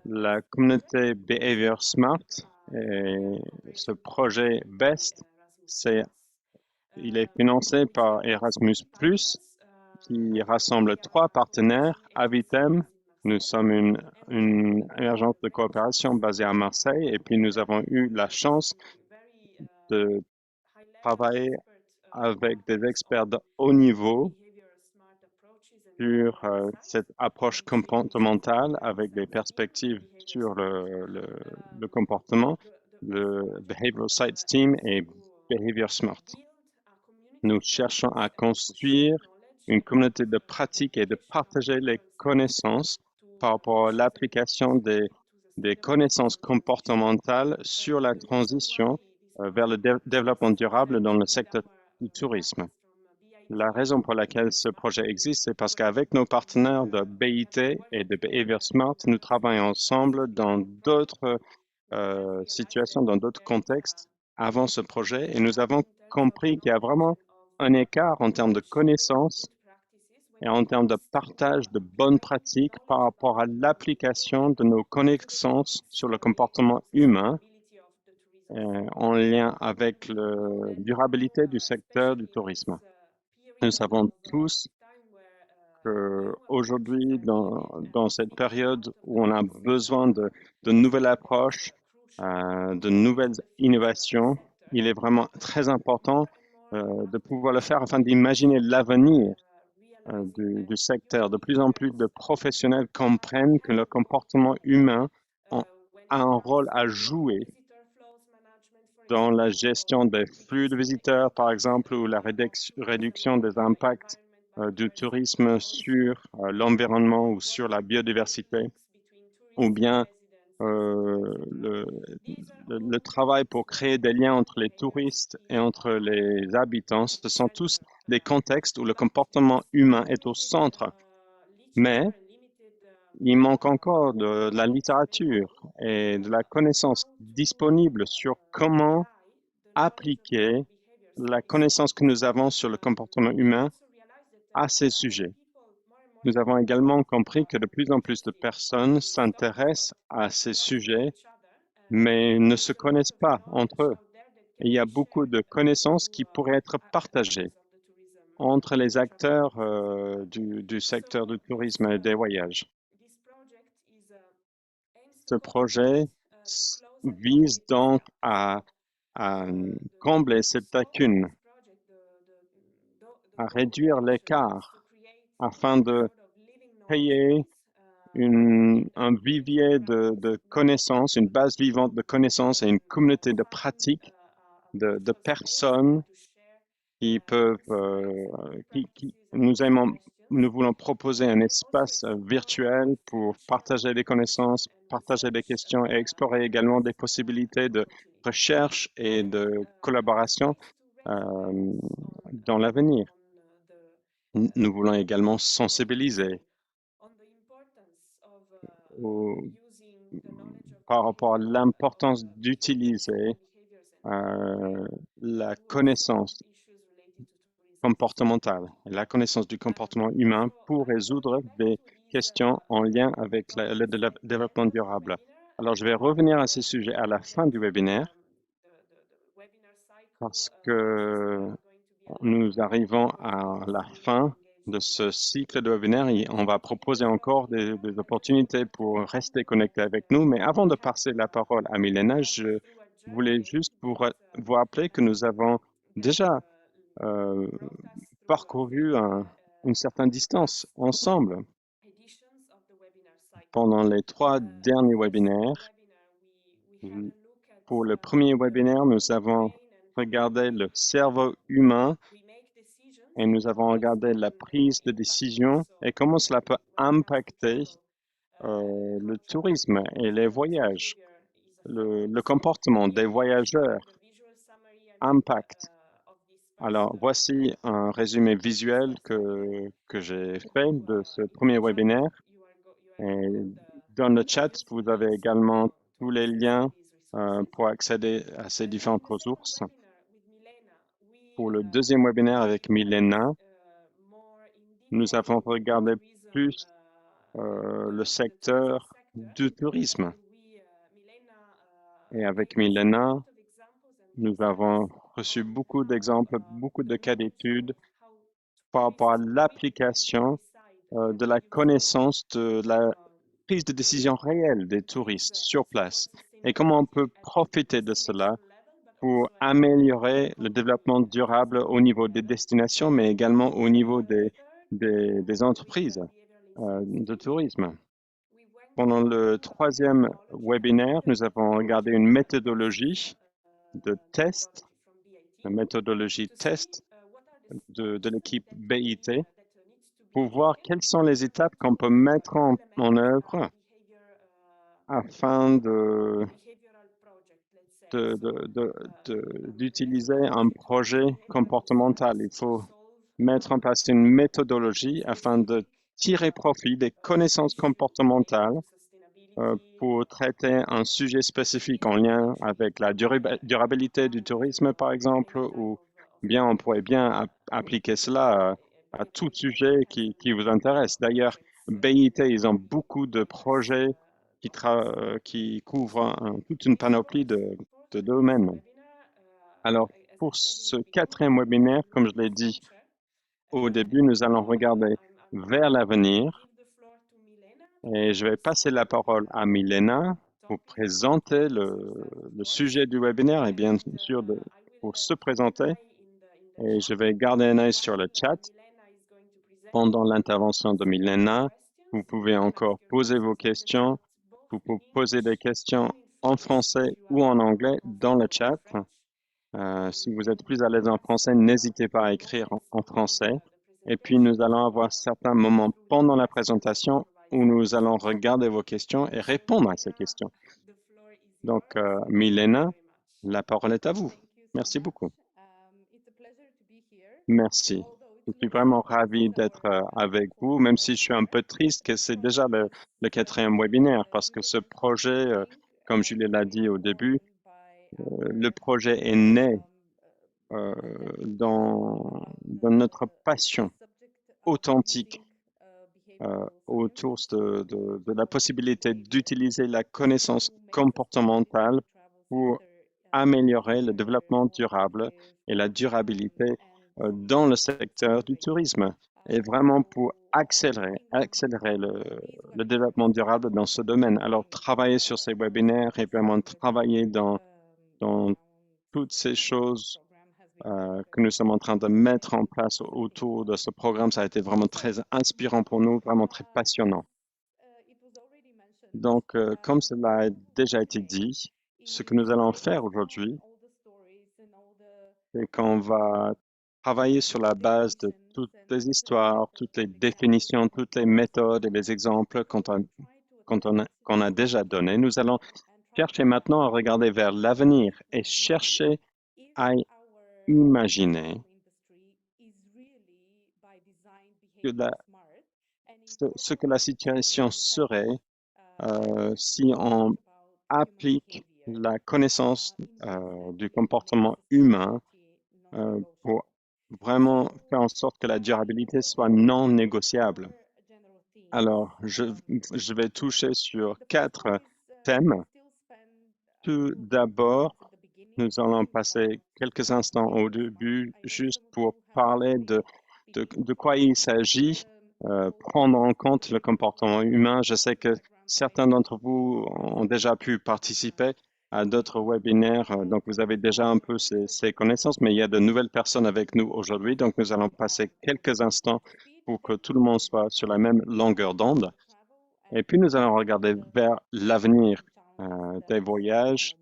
La communauté Behavior Smart et ce projet BEST, il est financé par Erasmus+, qui rassemble 3 partenaires. Avitem, nous sommes une agence de coopération basée à Marseille et puis nous avons eu la chance de travailler avec des experts de haut niveau sur cette approche comportementale avec des perspectives sur le comportement, le Behavioral Science Team et Behavior Smart. Nous cherchons à construire une communauté de pratique et de partager les connaissances par rapport à l'application des connaissances comportementales sur la transition vers le développement durable dans le secteur du tourisme. La raison pour laquelle ce projet existe, c'est parce qu'avec nos partenaires de BIT et de Behavior Smart, nous travaillons ensemble dans d'autres situations, dans d'autres contextes avant ce projet et nous avons compris qu'il y a vraiment un écart en termes de connaissances et en termes de partage de bonnes pratiques par rapport à l'application de nos connaissances sur le comportement humain en lien avec la durabilité du secteur du tourisme. Nous savons tous qu'aujourd'hui, dans cette période où on a besoin de nouvelles approches, de nouvelles innovations, il est vraiment très important de pouvoir le faire afin d'imaginer l'avenir du secteur. De plus en plus de professionnels comprennent que le comportement humain a un rôle à jouer dans la gestion des flux de visiteurs, par exemple, ou la réduction des impacts du tourisme sur l'environnement ou sur la biodiversité, ou bien le travail pour créer des liens entre les touristes et entre les habitants. Ce sont tous des contextes où le comportement humain est au centre, mais il manque encore de la littérature et de la connaissance disponible sur comment appliquer la connaissance que nous avons sur le comportement humain à ces sujets. Nous avons également compris que de plus en plus de personnes s'intéressent à ces sujets, mais ne se connaissent pas entre eux. Et il y a beaucoup de connaissances qui pourraient être partagées entre les acteurs du secteur du tourisme et des voyages. Ce projet vise donc à combler cette lacune, à réduire l'écart afin de créer un vivier de connaissances, une base vivante de connaissances et une communauté de pratiques de personnes qui peuvent, nous voulons proposer un espace virtuel pour partager des connaissances, partager des questions et explorer également des possibilités de recherche et de collaboration dans l'avenir. Nous voulons également sensibiliser par rapport à l'importance d'utiliser la connaissance comportementale et la connaissance du comportement humain pour résoudre des questions en lien avec le développement durable. Alors, je vais revenir à ces sujets à la fin du webinaire parce que nous arrivons à la fin de ce cycle de webinaire et on va proposer encore des opportunités pour rester connecté avec nous. Mais avant de passer la parole à Milena, je voulais juste vous rappeler que nous avons déjà parcouru une certaine distance ensemble pendant les 3 derniers webinaires. Pour le premier webinaire, nous avons regardé le cerveau humain et nous avons regardé la prise de décision et comment cela peut impacter le tourisme et les voyages, le comportement des voyageurs, impact. Alors, voici un résumé visuel que j'ai fait de ce premier webinaire. Et dans le chat, vous avez également tous les liens pour accéder à ces différentes ressources. Pour le deuxième webinaire avec Milena, nous avons regardé plus le secteur du tourisme. Et avec Milena, nous avons reçu beaucoup d'exemples, beaucoup de cas d'études par rapport à l'application de la connaissance de la prise de décision réelle des touristes sur place et comment on peut profiter de cela pour améliorer le développement durable au niveau des destinations, mais également au niveau des entreprises de tourisme. Pendant le troisième webinaire, nous avons regardé une méthodologie de test, une méthodologie test de l'équipe BIT pour voir quelles sont les étapes qu'on peut mettre en œuvre afin d'utiliser un projet comportemental. Il faut mettre en place une méthodologie afin de tirer profit des connaissances comportementales pour traiter un sujet spécifique en lien avec la durabilité du tourisme, par exemple, ou bien on pourrait bien appliquer cela à tout sujet qui vous intéresse. D'ailleurs, BIT, ils ont beaucoup de projets qui couvrent toute une panoplie de domaines. Alors, pour ce quatrième webinaire, comme je l'ai dit au début, nous allons regarder vers l'avenir et je vais passer la parole à Milena pour présenter le sujet du webinaire et bien sûr pour se présenter. Et je vais garder un œil sur le chat pendant l'intervention de Milena. Vous pouvez encore poser vos questions. Vous pouvez poser des questions en français ou en anglais dans le chat. Si vous êtes plus à l'aise en français, n'hésitez pas à écrire en français. Et puis, nous allons avoir certains moments pendant la présentation où nous allons regarder vos questions et répondre à ces questions. Donc, Milena, la parole est à vous. Merci beaucoup. Merci. Je suis vraiment ravi d'être avec vous, même si je suis un peu triste que c'est déjà le quatrième webinaire, parce que ce projet, comme Julie l'a dit au début, le projet est né dans notre passion authentique autour de la possibilité d'utiliser la connaissance comportementale pour améliorer le développement durable et la durabilité dans le secteur du tourisme et vraiment pour accélérer le développement durable dans ce domaine. Alors, travailler sur ces webinaires et vraiment travailler dans toutes ces choses que nous sommes en train de mettre en place autour de ce programme. Ça a été vraiment très inspirant pour nous, vraiment très passionnant. Donc, comme cela a déjà été dit, ce que nous allons faire aujourd'hui, c'est qu'on va travailler sur la base de toutes les histoires, toutes les définitions, toutes les méthodes et les exemples qu'on a déjà donnés. Nous allons chercher maintenant à regarder vers l'avenir et chercher à imaginer que ce que la situation serait si on applique la connaissance du comportement humain pour vraiment faire en sorte que la durabilité soit non négociable. Alors, je vais toucher sur 4 thèmes. Tout d'abord, nous allons passer quelques instants au début juste pour parler de quoi il s'agit, prendre en compte le comportement humain. Je sais que certains d'entre vous ont déjà pu participer à d'autres webinaires, donc vous avez déjà un peu ces connaissances, mais il y a de nouvelles personnes avec nous aujourd'hui, donc nous allons passer quelques instants pour que tout le monde soit sur la même longueur d'onde. Et puis nous allons regarder vers l'avenir des voyages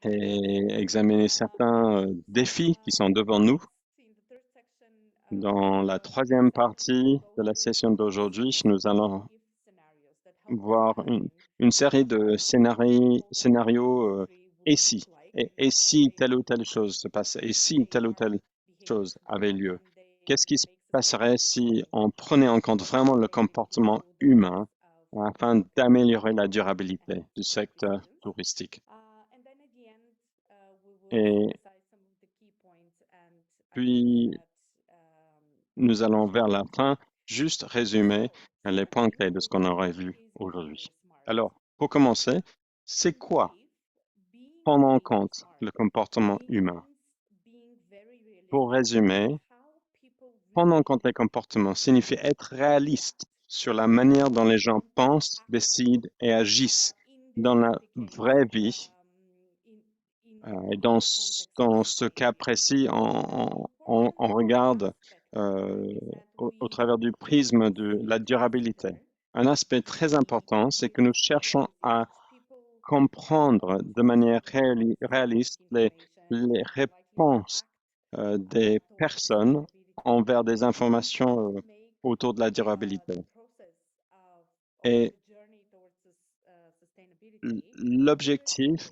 et examiner certains défis qui sont devant nous. Dans la troisième partie de la session d'aujourd'hui, nous allons voir une série de scénarios et si, et si telle ou telle chose se passait, et si telle ou telle chose avait lieu. Qu'est-ce qui se passerait si on prenait en compte vraiment le comportement humain afin d'améliorer la durabilité du secteur touristique? Et puis, nous allons vers la fin juste résumer les points clés de ce qu'on aurait vu aujourd'hui. Alors, pour commencer, c'est quoi prendre en compte le comportement humain? Pour résumer, prendre en compte les comportements signifie être réaliste sur la manière dont les gens pensent, décident et agissent dans la vraie vie. Et dans ce cas précis, on regarde au travers du prisme de la durabilité. Un aspect très important, c'est que nous cherchons à comprendre de manière réaliste les réponses des personnes envers des informations autour de la durabilité. Et l'objectif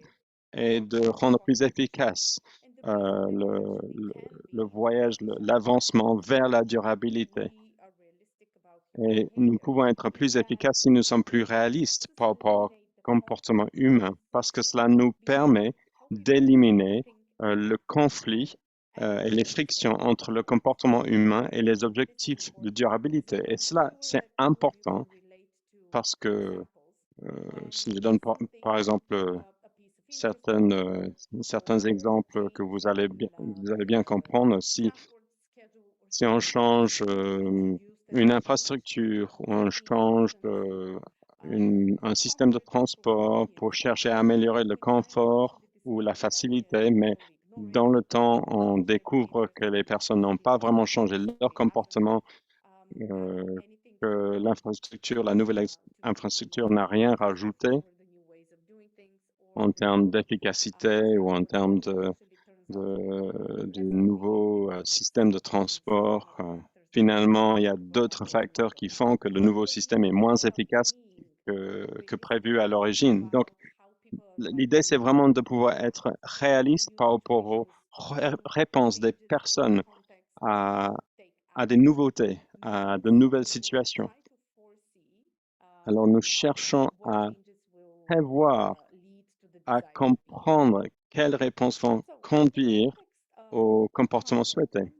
est de rendre plus efficace euh, le, le, le voyage, l'avancement vers la durabilité. Et nous pouvons être plus efficaces si nous sommes plus réalistes par rapport au comportement humain, parce que cela nous permet d'éliminer le conflit et les frictions entre le comportement humain et les objectifs de durabilité. Et cela, c'est important parce que si je donne par exemple certains exemples que vous allez bien comprendre, si on change une infrastructure ou on change un système de transport pour chercher à améliorer le confort ou la facilité, mais dans le temps, on découvre que les personnes n'ont pas vraiment changé leur comportement, euh, que la nouvelle infrastructure n'a rien rajouté en termes d'efficacité ou en termes de nouveaux systèmes de transport. Finalement, il y a d'autres facteurs qui font que le nouveau système est moins efficace que prévu à l'origine. Donc, l'idée, c'est vraiment de pouvoir être réaliste par rapport aux réponses des personnes à, à des nouveautés, à de nouvelles situations. Alors, nous cherchons à prévoir, à comprendre quelles réponses vont conduire au comportement souhaité.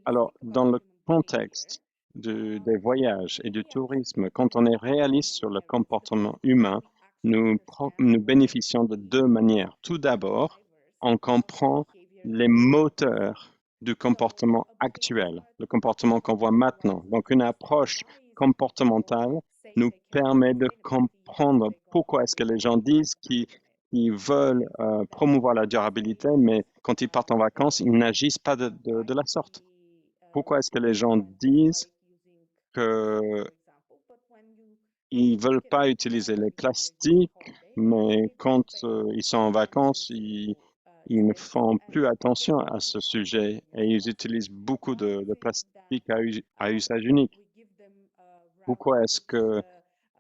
Alors, dans le contexte des voyages et du tourisme, quand on est réaliste sur le comportement humain, nous bénéficions de deux manières. Tout d'abord, on comprend les moteurs du comportement actuel, le comportement qu'on voit maintenant. Donc, une approche comportementale nous permet de comprendre pourquoi est-ce que les gens disent qu'ils veulent promouvoir la durabilité, mais quand ils partent en vacances, ils n'agissent pas de la sorte. Pourquoi est-ce que les gens disent qu'ils ne veulent pas utiliser les plastiques, mais quand ils sont en vacances, ils ne font plus attention à ce sujet et ils utilisent beaucoup de plastique à usage unique. Pourquoi est-ce que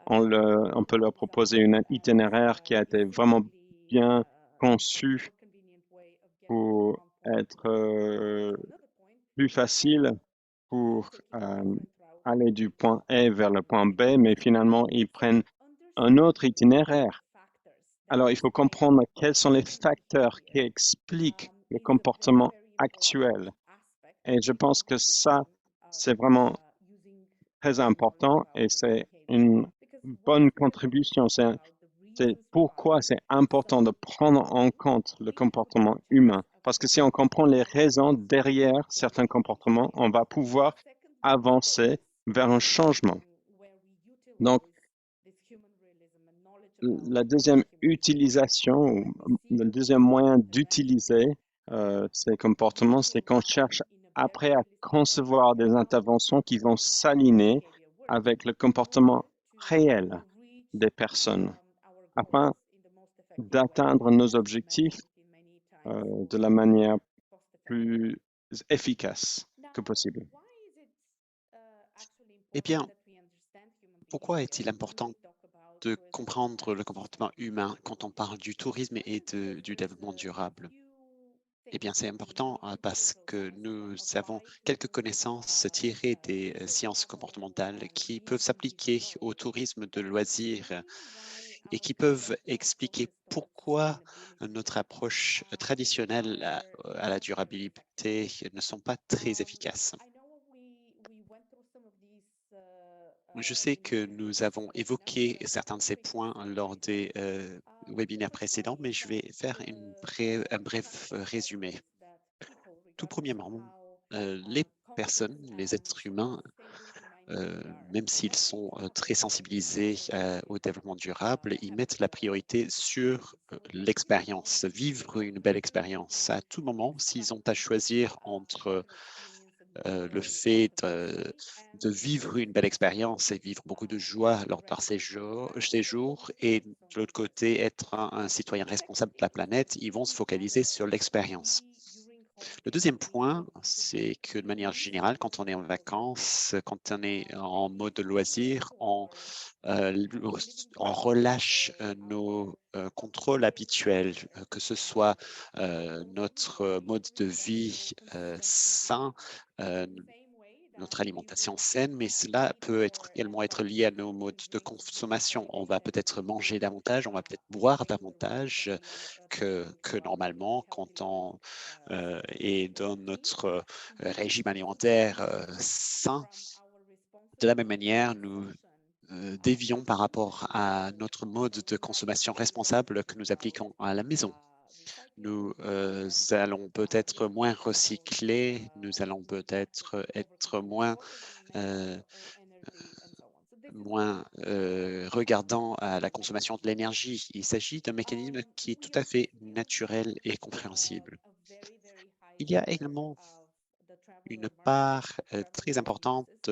on peut leur proposer un itinéraire qui a été vraiment bien conçu pour être plus facile pour aller du point A vers le point B, mais finalement, ils prennent un autre itinéraire. Alors, il faut comprendre quels sont les facteurs qui expliquent le comportement actuel. Et je pense que ça, c'est vraiment très important et c'est une bonne contribution. C'est pourquoi c'est important de prendre en compte le comportement humain. Parce que si on comprend les raisons derrière certains comportements, on va pouvoir avancer vers un changement. Donc, la deuxième utilisation, ou le deuxième moyen d'utiliser ces comportements, c'est qu'on cherche après à concevoir des interventions qui vont s'aligner avec le comportement réel des personnes afin d'atteindre nos objectifs de la manière plus efficace que possible. Eh bien, pourquoi est-il important de comprendre le comportement humain quand on parle du tourisme et du développement durable? Eh bien, c'est important parce que nous avons quelques connaissances tirées des sciences comportementales qui peuvent s'appliquer au tourisme de loisirs et qui peuvent expliquer pourquoi notre approche traditionnelle à la durabilité ne sont pas très efficaces. Je sais que nous avons évoqué certains de ces points lors des webinaires précédents, mais je vais faire un bref résumé. Tout premièrement, les personnes, les êtres humains, même s'ils sont très sensibilisés au développement durable, ils mettent la priorité sur l'expérience, vivre une belle expérience. À tout moment, s'ils ont à choisir entre le fait de vivre une belle expérience et vivre beaucoup de joie lors de leur séjour et de l'autre côté, être un citoyen responsable de la planète, ils vont se focaliser sur l'expérience. Le deuxième point, c'est que de manière générale, quand on est en vacances, quand on est en mode loisir, euh, on relâche nos contrôles habituels, que ce soit notre mode de vie sain, euh, notre alimentation saine, mais cela peut également être lié à nos modes de consommation. On va peut-être manger davantage, on va peut-être boire davantage que normalement quand on est dans notre régime alimentaire sain. De la même manière, nous dévions par rapport à notre mode de consommation responsable que nous appliquons à la maison. Nous allons peut-être moins recycler, nous allons peut-être être euh, moins regardant à la consommation de l'énergie. Il s'agit d'un mécanisme qui est tout à fait naturel et compréhensible. Il y a également une part très importante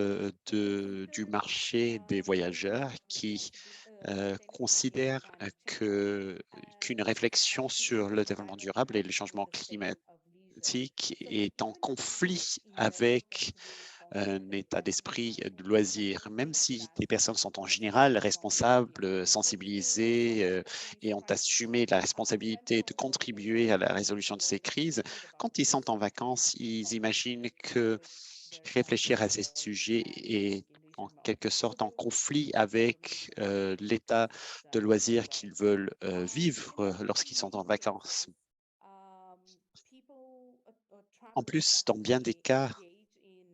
du marché des voyageurs qui considère qu'une réflexion sur le développement durable et le changement climatique est en conflit avec un état d'esprit de loisir, même si les personnes sont en général responsables, sensibilisées et ont assumé la responsabilité de contribuer à la résolution de ces crises. Quand ils sont en vacances, ils imaginent que réfléchir à ces sujets est en quelque sorte en conflit avec l'état de loisir qu'ils veulent vivre lorsqu'ils sont en vacances. En plus, dans bien des cas,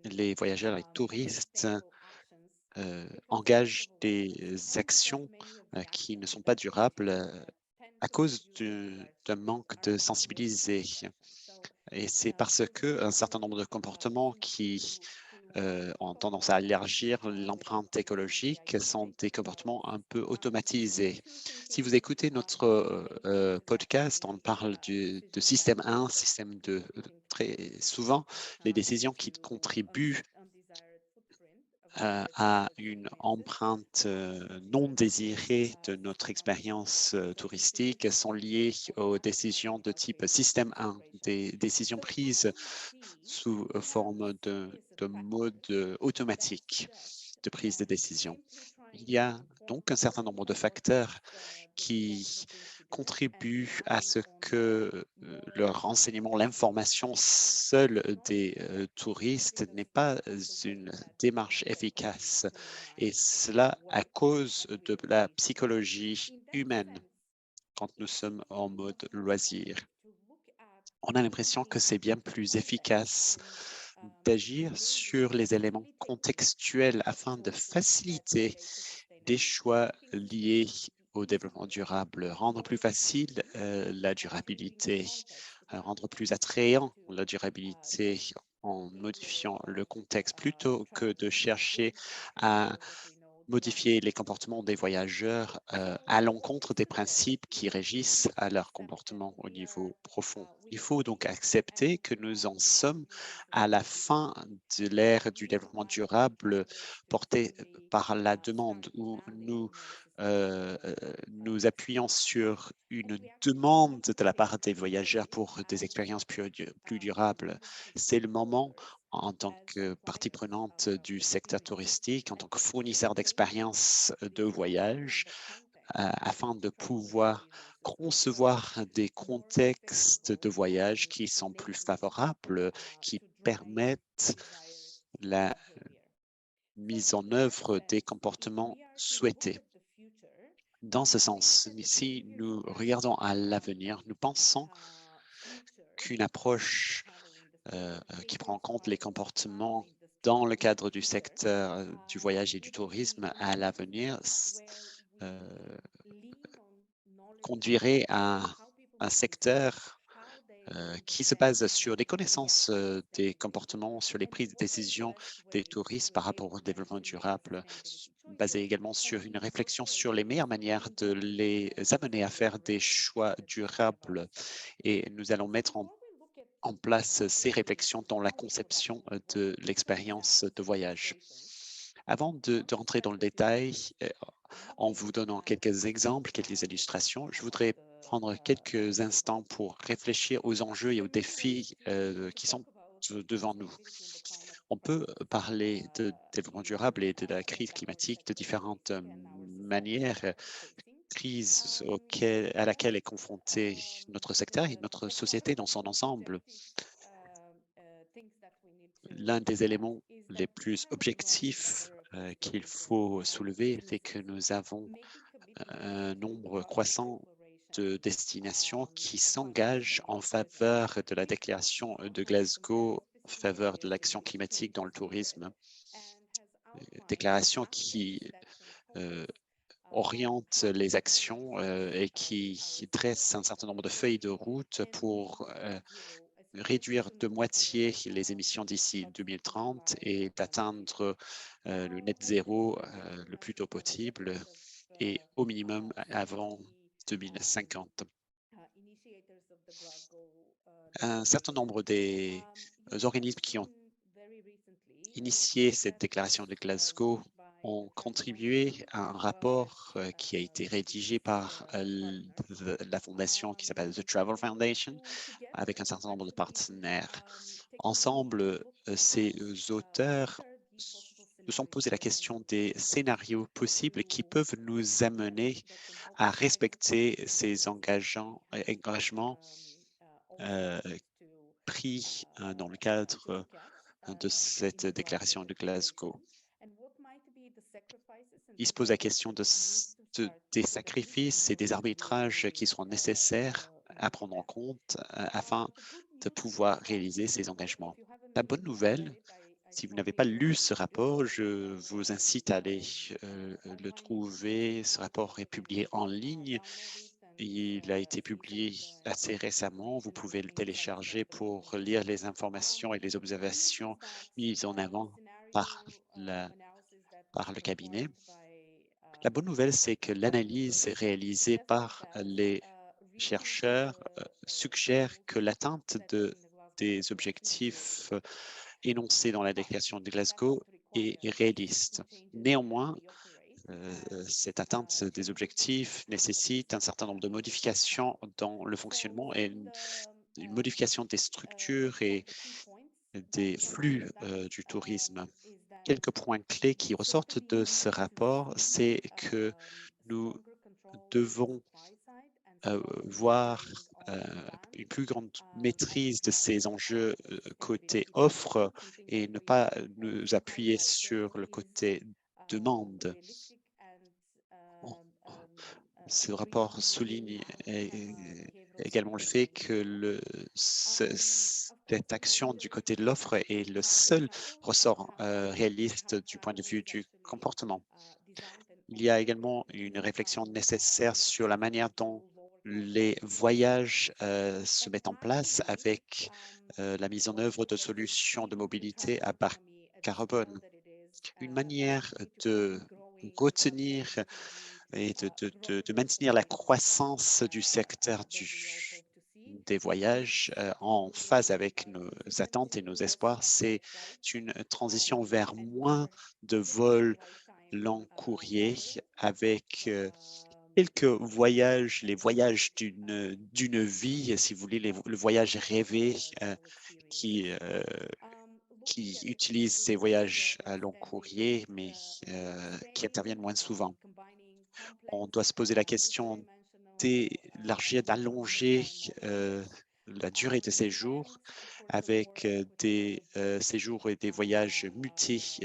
les voyageurs et touristes engagent des actions qui ne sont pas durables à cause d'un manque de sensibilisation. Et c'est parce qu'un certain nombre de comportements qui ont tendance à élargir l'empreinte écologique sont des comportements un peu automatisés. Si vous écoutez notre podcast, on parle de système 1, système 2. Très souvent, les décisions qui contribuent à une empreinte non désirée de notre expérience touristique sont liées aux décisions de type système 1, des décisions prises sous forme de mode automatique de prise de décision. Il y a donc un certain nombre de facteurs qui contribuent à ce que le renseignement, l'information seule des touristes n'est pas une démarche efficace. Et cela à cause de la psychologie humaine quand nous sommes en mode loisir. On a l'impression que c'est bien plus efficace d'agir sur les éléments contextuels afin de faciliter des choix liés au développement durable, rendre plus facile la durabilité, rendre plus attrayant la durabilité en modifiant le contexte plutôt que de chercher à modifier les comportements des voyageurs à l'encontre des principes qui régissent à leur comportement au niveau profond. Il faut donc accepter que nous en sommes à la fin de l'ère du développement durable portée par la demande, où nous appuyons sur une demande de la part des voyageurs pour des expériences plus durables. C'est le moment en tant que partie prenante du secteur touristique, en tant que fournisseur d'expériences de voyage, afin de pouvoir concevoir des contextes de voyage qui sont plus favorables, qui permettent la mise en œuvre des comportements souhaités. Dans ce sens, si nous regardons à l'avenir, nous pensons qu'une approche qui prend en compte les comportements dans le cadre du secteur du voyage et du tourisme à l'avenir euh, conduirait à un secteur qui se base sur les connaissances des comportements, sur les prises de décision des touristes par rapport au développement durable, basé également sur une réflexion sur les meilleures manières de les amener à faire des choix durables. Et nous allons mettre en place ces réflexions dans la conception de l'expérience de voyage. Avant de rentrer dans le détail, en vous donnant quelques exemples, quelques illustrations, je voudrais prendre quelques instants pour réfléchir aux enjeux et aux défis qui sont devant nous. On peut parler de développement durable et de la crise climatique de différentes manières, crise à laquelle est confronté notre secteur et notre société dans son ensemble. L'un des éléments les plus objectifs qu'il faut soulever, c'est que nous avons un nombre croissant de destinations qui s'engagent en faveur de la déclaration de Glasgow, en faveur de l'action climatique dans le tourisme, déclaration qui euh, oriente les actions et qui dresse un certain nombre de feuilles de route pour réduire de moitié les émissions d'ici 2030 et d'atteindre le net zéro le plus tôt possible et au minimum avant 2050. Un certain nombre des organismes qui ont initié cette déclaration de Glasgow ont contribué à un rapport qui a été rédigé par la fondation qui s'appelle The Travel Foundation avec un certain nombre de partenaires. Ensemble, ces auteurs se sont posé la question des scénarios possibles qui peuvent nous amener à respecter ces engagements pris dans le cadre de cette déclaration de Glasgow. Il se pose la question des sacrifices et des arbitrages qui seront nécessaires à prendre en compte afin de pouvoir réaliser ces engagements. La bonne nouvelle, si vous n'avez pas lu ce rapport, je vous incite à aller le trouver. Ce rapport est publié en ligne. Il a été publié assez récemment. Vous pouvez le télécharger pour lire les informations et les observations mises en avant par, par le cabinet. La bonne nouvelle, c'est que l'analyse réalisée par les chercheurs suggère que l'atteinte des objectifs énoncés dans la déclaration de Glasgow est réaliste. Néanmoins, cette atteinte des objectifs nécessite un certain nombre de modifications dans le fonctionnement et une modification des structures et des flux du tourisme. Quelques points clés qui ressortent de ce rapport, c'est que nous devons voir une plus grande maîtrise de ces enjeux côté offre et ne pas nous appuyer sur le côté demande. Ce rapport souligne également le fait que cette action du côté de l'offre est le seul ressort réaliste du point de vue du comportement. Il y a également une réflexion nécessaire sur la manière dont les voyages se mettent en place avec la mise en œuvre de solutions de mobilité à bas carbone. Une manière de retenir et de maintenir la croissance du secteur des voyages en phase avec nos attentes et nos espoirs, c'est une transition vers moins de vols long courrier avec quelques voyages, les voyages d'une vie, si vous voulez, le voyage rêvé qui, euh, qui utilise ces voyages à long courrier, mais qui interviennent moins souvent. On doit se poser la question d'élargir, d'allonger la durée de séjour avec des séjours et des voyages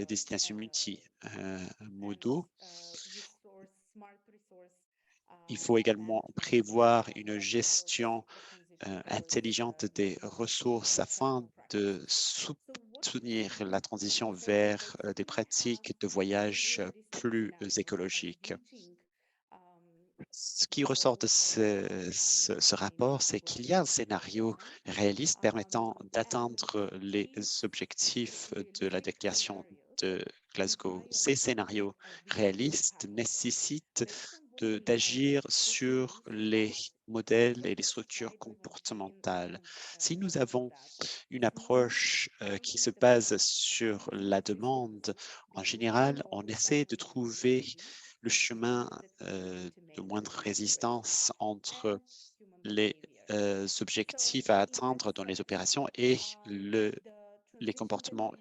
destinations multi-modaux. Il faut également prévoir une gestion intelligente des ressources afin de soutenir la transition vers des pratiques de voyage plus écologiques. Ce qui ressort de ce rapport, c'est qu'il y a un scénario réaliste permettant d'atteindre les objectifs de la déclaration de Glasgow. Ces scénarios réalistes nécessitent d'agir sur les modèles et les structures comportementales. Si nous avons une approche qui se base sur la demande, en général, on essaie de trouver le chemin de moindre résistance entre les objectifs à atteindre dans les opérations et les comportements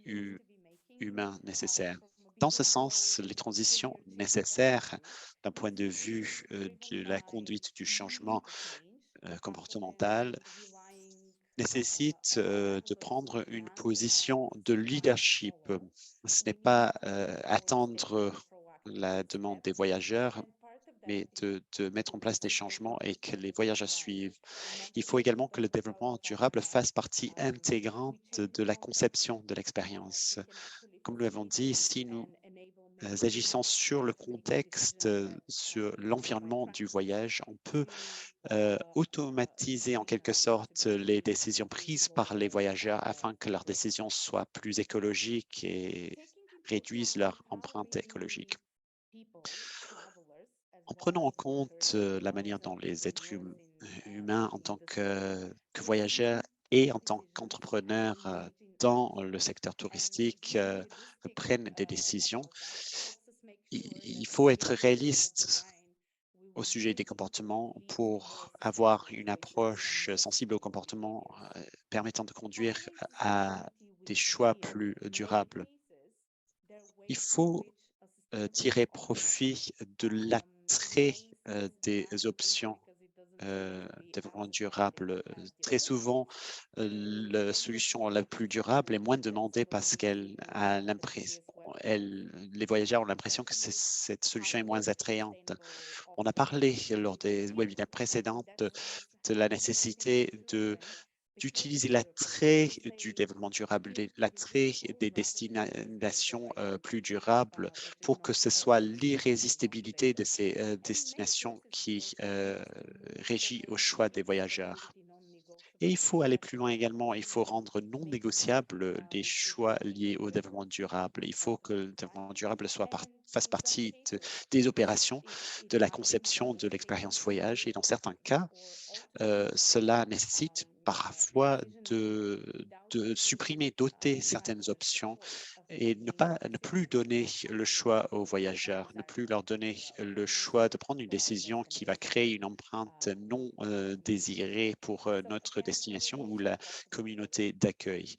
humains nécessaires. Dans ce sens, les transitions nécessaires d'un point de vue de la conduite du changement comportemental nécessitent de prendre une position de leadership. Ce n'est pas attendre la demande des voyageurs, mais de mettre en place des changements et que les voyageurs suivent. Il faut également que le développement durable fasse partie intégrante de la conception de l'expérience. Comme nous l'avons dit, si nous agissons sur le contexte, sur l'environnement du voyage, on peut automatiser en quelque sorte les décisions prises par les voyageurs afin que leurs décisions soient plus écologiques et réduisent leur empreinte écologique. En prenant en compte la manière dont les êtres humains en tant que voyageurs et en tant qu'entrepreneurs dans le secteur touristique prennent des décisions, il faut être réaliste au sujet des comportements pour avoir une approche sensible aux comportements permettant de conduire à des choix plus durables. Il faut tirer profit de l'attrait des options développement durable. Très souvent, la solution la plus durable est moins demandée parce qu'elle a l'impression, les voyageurs ont l'impression que cette solution est moins attrayante. On a parlé lors des webinaires précédents de la nécessité d'utiliser l'attrait du développement durable, l'attrait des destinations plus durables pour que ce soit l'irrésistibilité de ces destinations qui régit au choix des voyageurs. Et il faut aller plus loin également. Il faut rendre non négociables les choix liés au développement durable. Il faut que le développement durable fasse partie des opérations, de la conception de l'expérience voyage. Et dans certains cas, cela nécessite parfois de supprimer, d'ôter certaines options et ne plus donner le choix aux voyageurs, ne plus leur donner le choix de prendre une décision qui va créer une empreinte non désirée pour notre destination ou la communauté d'accueil.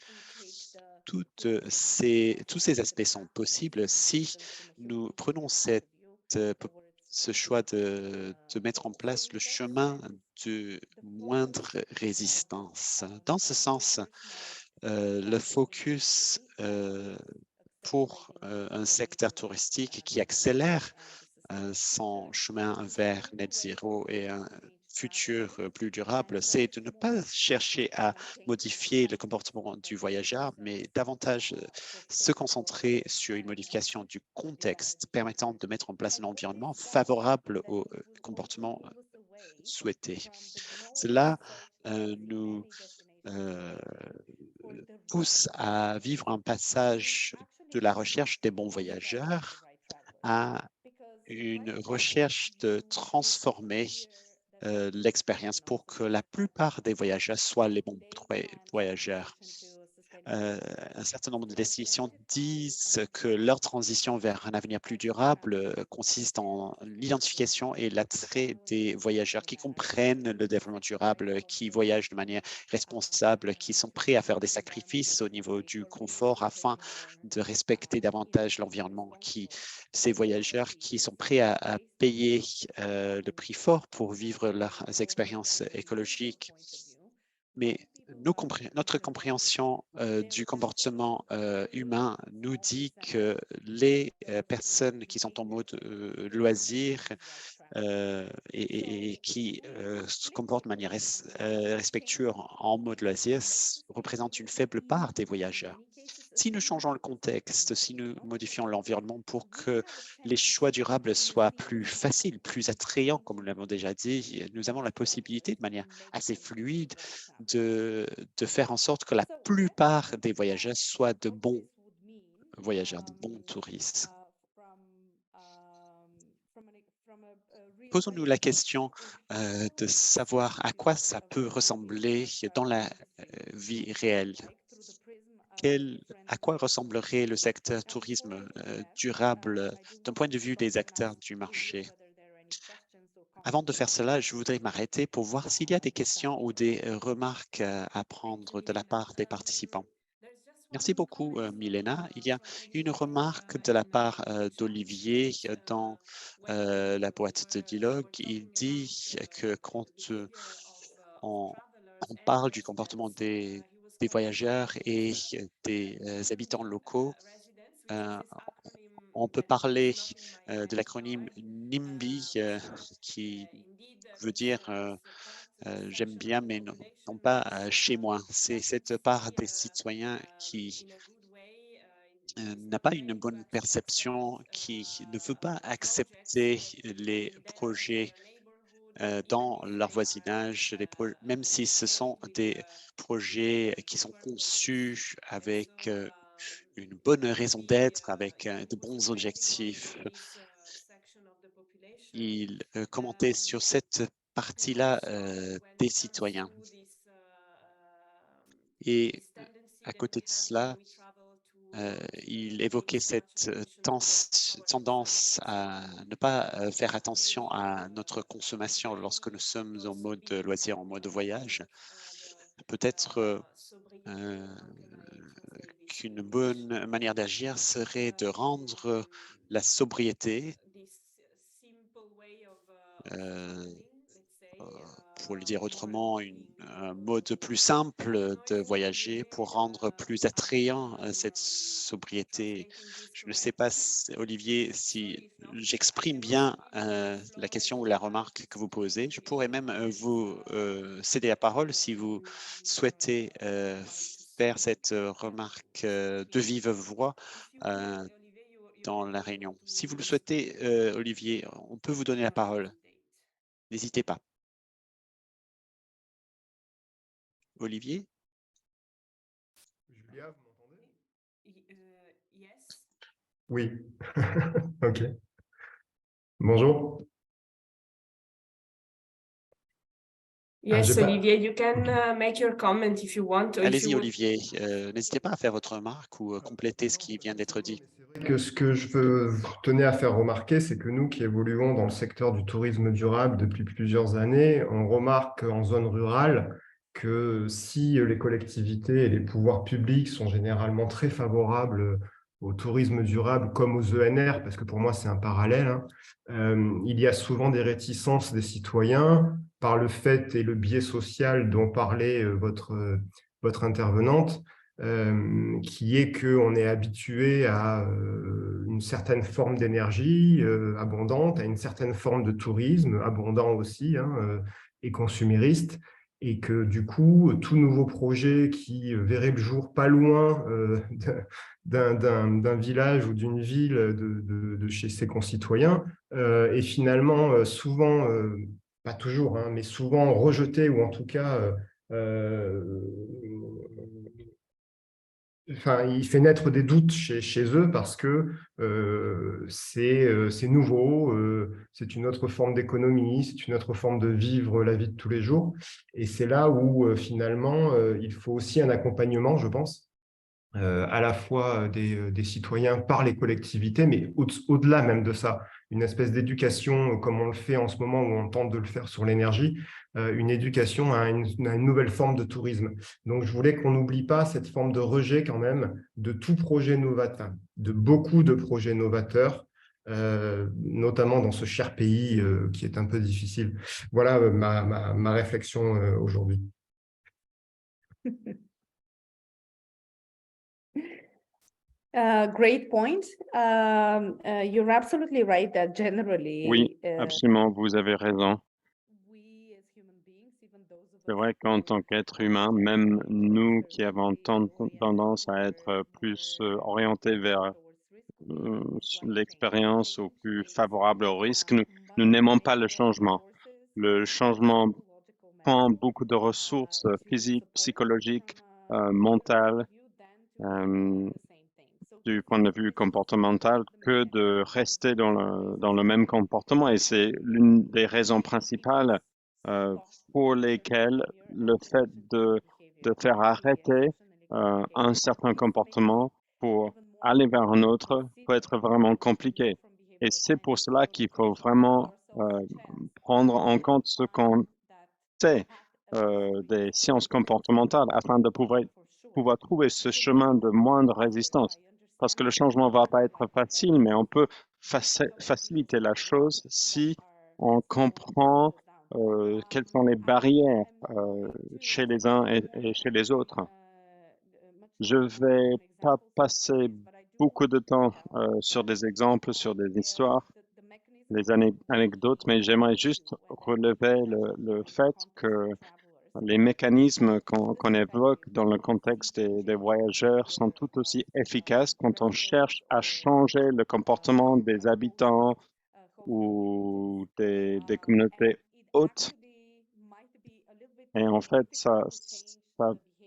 Tous ces aspects sont possibles si nous prenons ce choix de mettre en place le chemin de moindre résistance. Dans ce sens, le focus pour un secteur touristique qui accélère son chemin vers net zéro et un futur plus durable, c'est de ne pas chercher à modifier le comportement du voyageur, mais davantage se concentrer sur une modification du contexte permettant de mettre en place un environnement favorable au comportement souhaité. Cela nous pousse à vivre un passage de la recherche des bons voyageurs à une recherche de transformer l'expérience pour que la plupart des voyageurs soient les bons voyageurs. Un certain nombre de destinations disent que leur transition vers un avenir plus durable consiste en l'identification et l'attrait des voyageurs qui comprennent le développement durable, qui voyagent de manière responsable, qui sont prêts à faire des sacrifices au niveau du confort afin de respecter davantage l'environnement, ces voyageurs qui sont prêts à payer le prix fort pour vivre leurs expériences écologiques. Mais notre compréhension du comportement humain nous dit que les personnes qui sont en mode loisir et qui se comportent de manière respectueuse en mode loisir représentent une faible part des voyageurs. Si nous changeons le contexte, si nous modifions l'environnement pour que les choix durables soient plus faciles, plus attrayants, comme nous l'avons déjà dit, nous avons la possibilité de manière assez fluide de faire en sorte que la plupart des voyageurs soient de bons voyageurs, de bons touristes. Posons-nous la question de savoir à quoi ça peut ressembler dans la vie réelle. À quoi ressemblerait le secteur tourisme durable d'un point de vue des acteurs du marché? Avant de faire cela, je voudrais m'arrêter pour voir s'il y a des questions ou des remarques à prendre de la part des participants. Merci beaucoup, Milena. Il y a une remarque de la part d'Olivier dans la boîte de dialogue. Il dit que quand on, on parle du comportement des voyageurs et des habitants locaux, euh, on peut parler de l'acronyme NIMBY qui veut dire j'aime bien, mais non pas chez moi. C'est cette part des citoyens qui n'a pas une bonne perception, qui ne veut pas accepter les projets dans leur voisinage, même si ce sont des projets qui sont conçus avec une bonne raison d'être, avec de bons objectifs. Il commentait sur cette partie-là des citoyens. Et à côté de cela, il évoquait cette tendance à ne pas faire attention à notre consommation lorsque nous sommes en mode loisir, en mode voyage. Peut-être qu'une bonne manière d'agir serait de rendre la sobriété, euh, pour le dire autrement, un mode plus simple de voyager pour rendre plus attrayant cette sobriété. Je ne sais pas, Olivier, si j'exprime bien la question ou la remarque que vous posez. Je pourrais même vous céder la parole si vous souhaitez faire cette remarque de vive voix euh, dans la réunion. Si vous le souhaitez, Olivier, on peut vous donner la parole. N'hésitez pas. Olivier? Julia, vous m'entendez? Oui. OK. Bonjour. Yes, J'ai pas. Olivier, you can OK. make your comment if you want, or if Allez-y, you would. Olivier. N'hésitez pas à faire votre remarque ou compléter ce Non, qui vient pas d'être forcément, dit. mais c'est vrai que ce que tenais à faire remarquer, c'est que nous qui évoluons dans le secteur du tourisme durable depuis plusieurs années, on remarque en zone rurale que si les collectivités et les pouvoirs publics sont généralement très favorables au tourisme durable comme aux ENR, parce que pour moi c'est un parallèle, hein, il y a souvent des réticences des citoyens par le fait et le biais social dont parlait votre intervenante, qui est qu'on est habitué à une certaine forme d'énergie abondante, à une certaine forme de tourisme abondant aussi, hein, et consumériste, et que du coup, tout nouveau projet qui verrait le jour pas loin d'un village ou d'une ville de chez ses concitoyens est finalement souvent, pas toujours, hein, mais souvent rejeté ou en tout cas euh, enfin, il fait naître des doutes chez eux parce que c'est nouveau, c'est une autre forme d'économie, c'est une autre forme de vivre la vie de tous les jours. Et c'est là où finalement, il faut aussi un accompagnement, je pense, à la fois des citoyens par les collectivités, mais au-delà même de ça, une espèce d'éducation, comme on le fait en ce moment, où on tente de le faire sur l'énergie, une éducation à une nouvelle forme de tourisme. Donc, je voulais qu'on n'oublie pas cette forme de rejet quand même de tout projet novateur, de beaucoup de projets novateurs, notamment dans ce cher pays qui est un peu difficile. Voilà ma réflexion aujourd'hui. Great point. You're absolutely right that Oui, generally, absolument, vous avez raison. C'est vrai qu'en tant qu'être humain, même nous qui avons tendance à être plus orientés vers l'expérience ou plus favorable au risque, nous n'aimons pas le changement. Le changement prend beaucoup de ressources physiques, psychologiques, mentales, du point de vue comportemental, que de rester dans le même comportement. Et c'est l'une des raisons principales pour lesquelles le fait de faire arrêter un certain comportement pour aller vers un autre peut être vraiment compliqué. Et c'est pour cela qu'il faut vraiment prendre en compte ce qu'on sait des sciences comportementales afin de pouvoir trouver ce chemin de moindre résistance. Parce que le changement va pas être facile, mais on peut faciliter la chose si on comprend quelles sont les barrières chez les uns et chez les autres. Je vais pas passer beaucoup de temps sur des exemples, sur des histoires, des anecdotes, mais j'aimerais juste relever le fait que les mécanismes qu'on évoque dans le contexte des voyageurs sont tout aussi efficaces quand on cherche à changer le comportement des habitants ou des communautés hautes. Et en fait,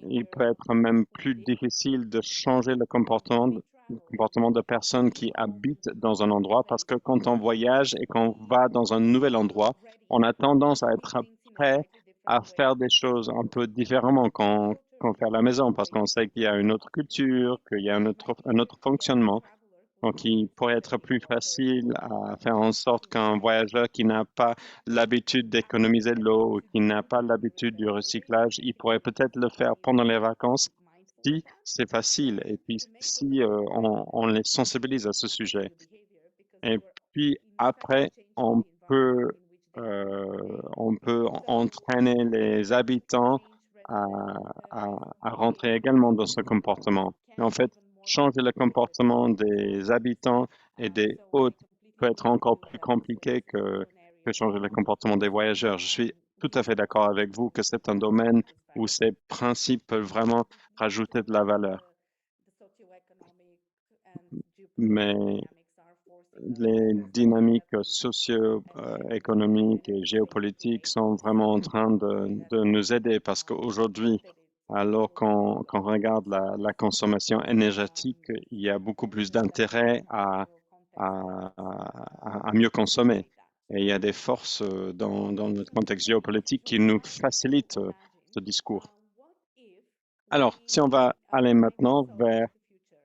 il peut être même plus difficile de changer le comportement de personnes qui habitent dans un endroit parce que quand on voyage et qu'on va dans un nouvel endroit, on a tendance à être prêt à faire des choses un peu différemment qu'on fait à la maison parce qu'on sait qu'il y a une autre culture, qu'il y a un autre fonctionnement. Donc, il pourrait être plus facile à faire en sorte qu'un voyageur qui n'a pas l'habitude d'économiser de l'eau ou qui n'a pas l'habitude du recyclage, il pourrait peut-être le faire pendant les vacances si c'est facile et puis si on les sensibilise à ce sujet. Et puis après, on peut entraîner les habitants à, à rentrer également dans ce comportement. Et en fait, changer le comportement des habitants et des hôtes peut être encore plus compliqué que changer le comportement des voyageurs. Je suis tout à fait d'accord avec vous que c'est un domaine où ces principes peuvent vraiment rajouter de la valeur. Mais les dynamiques socio-économiques et géopolitiques sont vraiment en train de nous aider parce qu'aujourd'hui, alors qu'on regarde la consommation énergétique, il y a beaucoup plus d'intérêt à mieux consommer. Et il y a des forces dans notre contexte géopolitique qui nous facilitent ce discours. Alors, si on va aller maintenant vers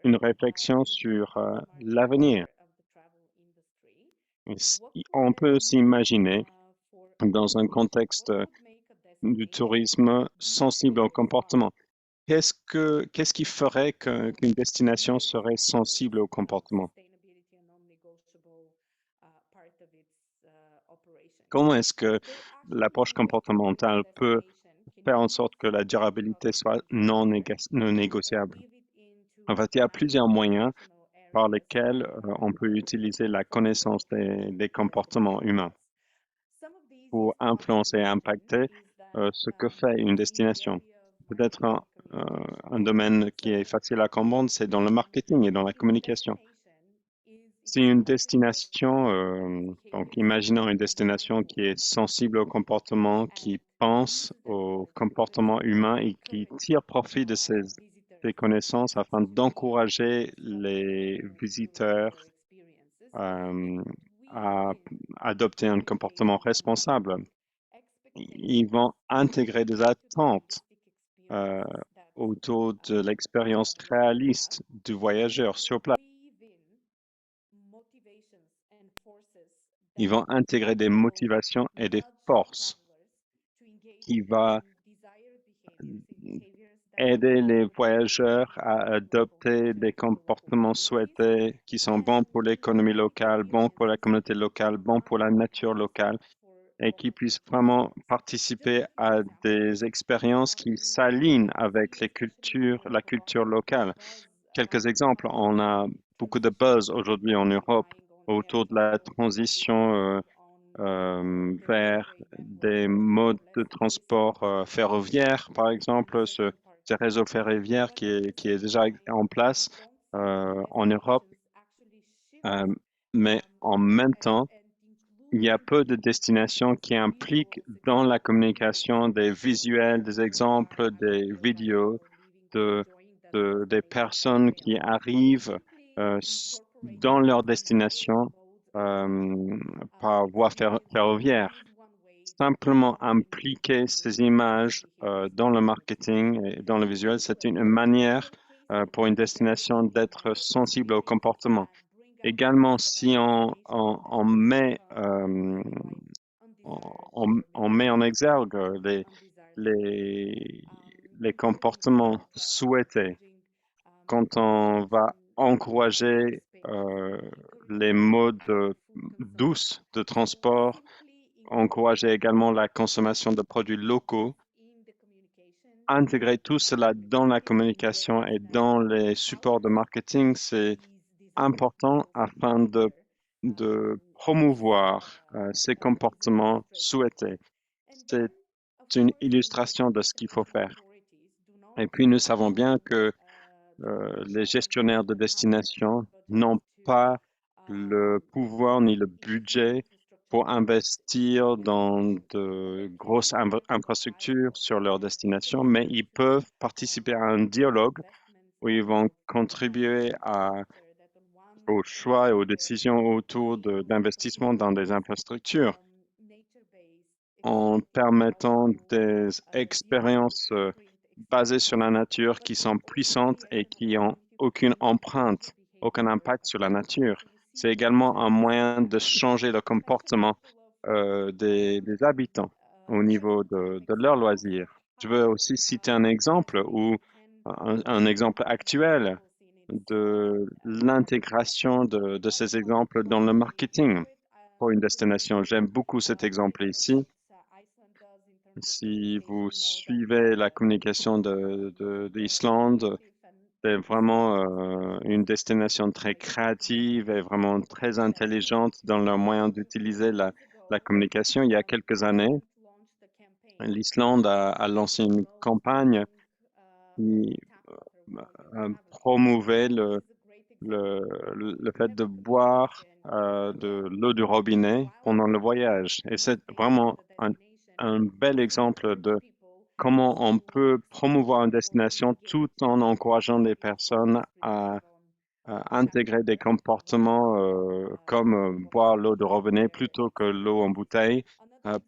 une réflexion sur l'avenir, on peut s'imaginer dans un contexte du tourisme sensible au comportement. Qu'est-ce qui ferait qu'une destination serait sensible au comportement? Comment est-ce que l'approche comportementale peut faire en sorte que la durabilité soit non négociable? En fait, il y a plusieurs moyens par lesquels on peut utiliser la connaissance des comportements humains pour influencer et impacter ce que fait une destination. Peut-être un domaine qui est facile à comprendre, c'est dans le marketing et dans la communication. Si une destination, donc imaginons une destination qui est sensible au comportement, qui pense au comportement humain et qui tire profit de ces connaissances afin d'encourager les visiteurs à adopter un comportement responsable. Ils vont intégrer des attentes autour de l'expérience réaliste du voyageur sur place. Ils vont intégrer des motivations et des forces qui vont aider les voyageurs à adopter des comportements souhaités qui sont bons pour l'économie locale, bons pour la communauté locale, bons pour la nature locale et qui puissent vraiment participer à des expériences qui s'alignent avec la culture locale. Quelques exemples, on a beaucoup de buzz aujourd'hui en Europe autour de la transition vers des modes de transport ferroviaire, par exemple, ce réseau ferroviaire qui est déjà en place en Europe, mais en même temps, il y a peu de destinations qui impliquent dans la communication des visuels, des exemples, des vidéos, des personnes qui arrivent dans leur destination par voie ferroviaire. Simplement impliquer ces images dans le marketing et dans le visuel, c'est une manière pour une destination d'être sensible au comportement. Également, si on met en exergue les comportements souhaités quand on va encourager les modes douces de transport, encourager également la consommation de produits locaux, intégrer tout cela dans la communication et dans les supports de marketing, c'est important afin de promouvoir ces comportements souhaités. C'est une illustration de ce qu'il faut faire. Et puis, nous savons bien que les gestionnaires de destination n'ont pas le pouvoir ni le budget pour investir dans de grosses infrastructures sur leur destination, mais ils peuvent participer à un dialogue où ils vont contribuer aux choix et aux décisions autour d'investissement dans des infrastructures en permettant des expériences basées sur la nature qui sont puissantes et qui n'ont aucune empreinte, aucun impact sur la nature. C'est également un moyen de changer le comportement des habitants au niveau de leurs loisirs. Je veux aussi citer un exemple un exemple actuel de l'intégration de ces exemples dans le marketing pour une destination. J'aime beaucoup cet exemple ici. Si vous suivez la communication d'Islande, c'est vraiment une destination très créative et vraiment très intelligente dans leur moyen d'utiliser la communication. Il y a quelques années, l'Islande a lancé une campagne qui promouvait le fait de boire de l'eau du robinet pendant le voyage. Et c'est vraiment un bel exemple de comment on peut promouvoir une destination tout en encourageant les personnes à intégrer des comportements comme boire l'eau de robinet plutôt que l'eau en bouteille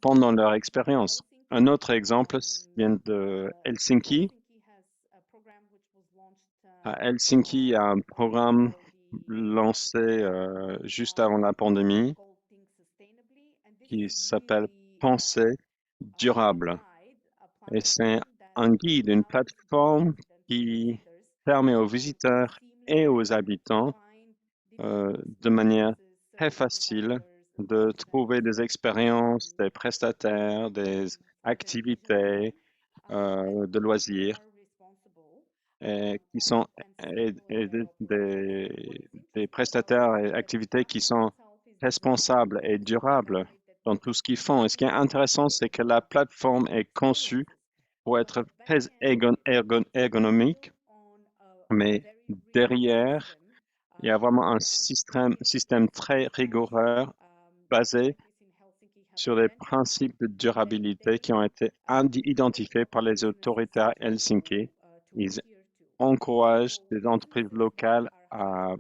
pendant leur expérience. Un autre exemple vient de Helsinki. À Helsinki, il y a un programme lancé juste avant la pandémie qui s'appelle Pensée durable. Et c'est un guide, une plateforme qui permet aux visiteurs et aux habitants de manière très facile de trouver des expériences, des prestataires, des activités de loisirs qui sont et des prestataires et activités qui sont responsables et durables dans tout ce qu'ils font. Et ce qui est intéressant, c'est que la plateforme est conçue pour être très ergonomique, mais derrière, il y a vraiment un système très rigoureux basé sur les principes de durabilité qui ont été identifiés par les autorités à Helsinki. Ils encouragent des entreprises locales à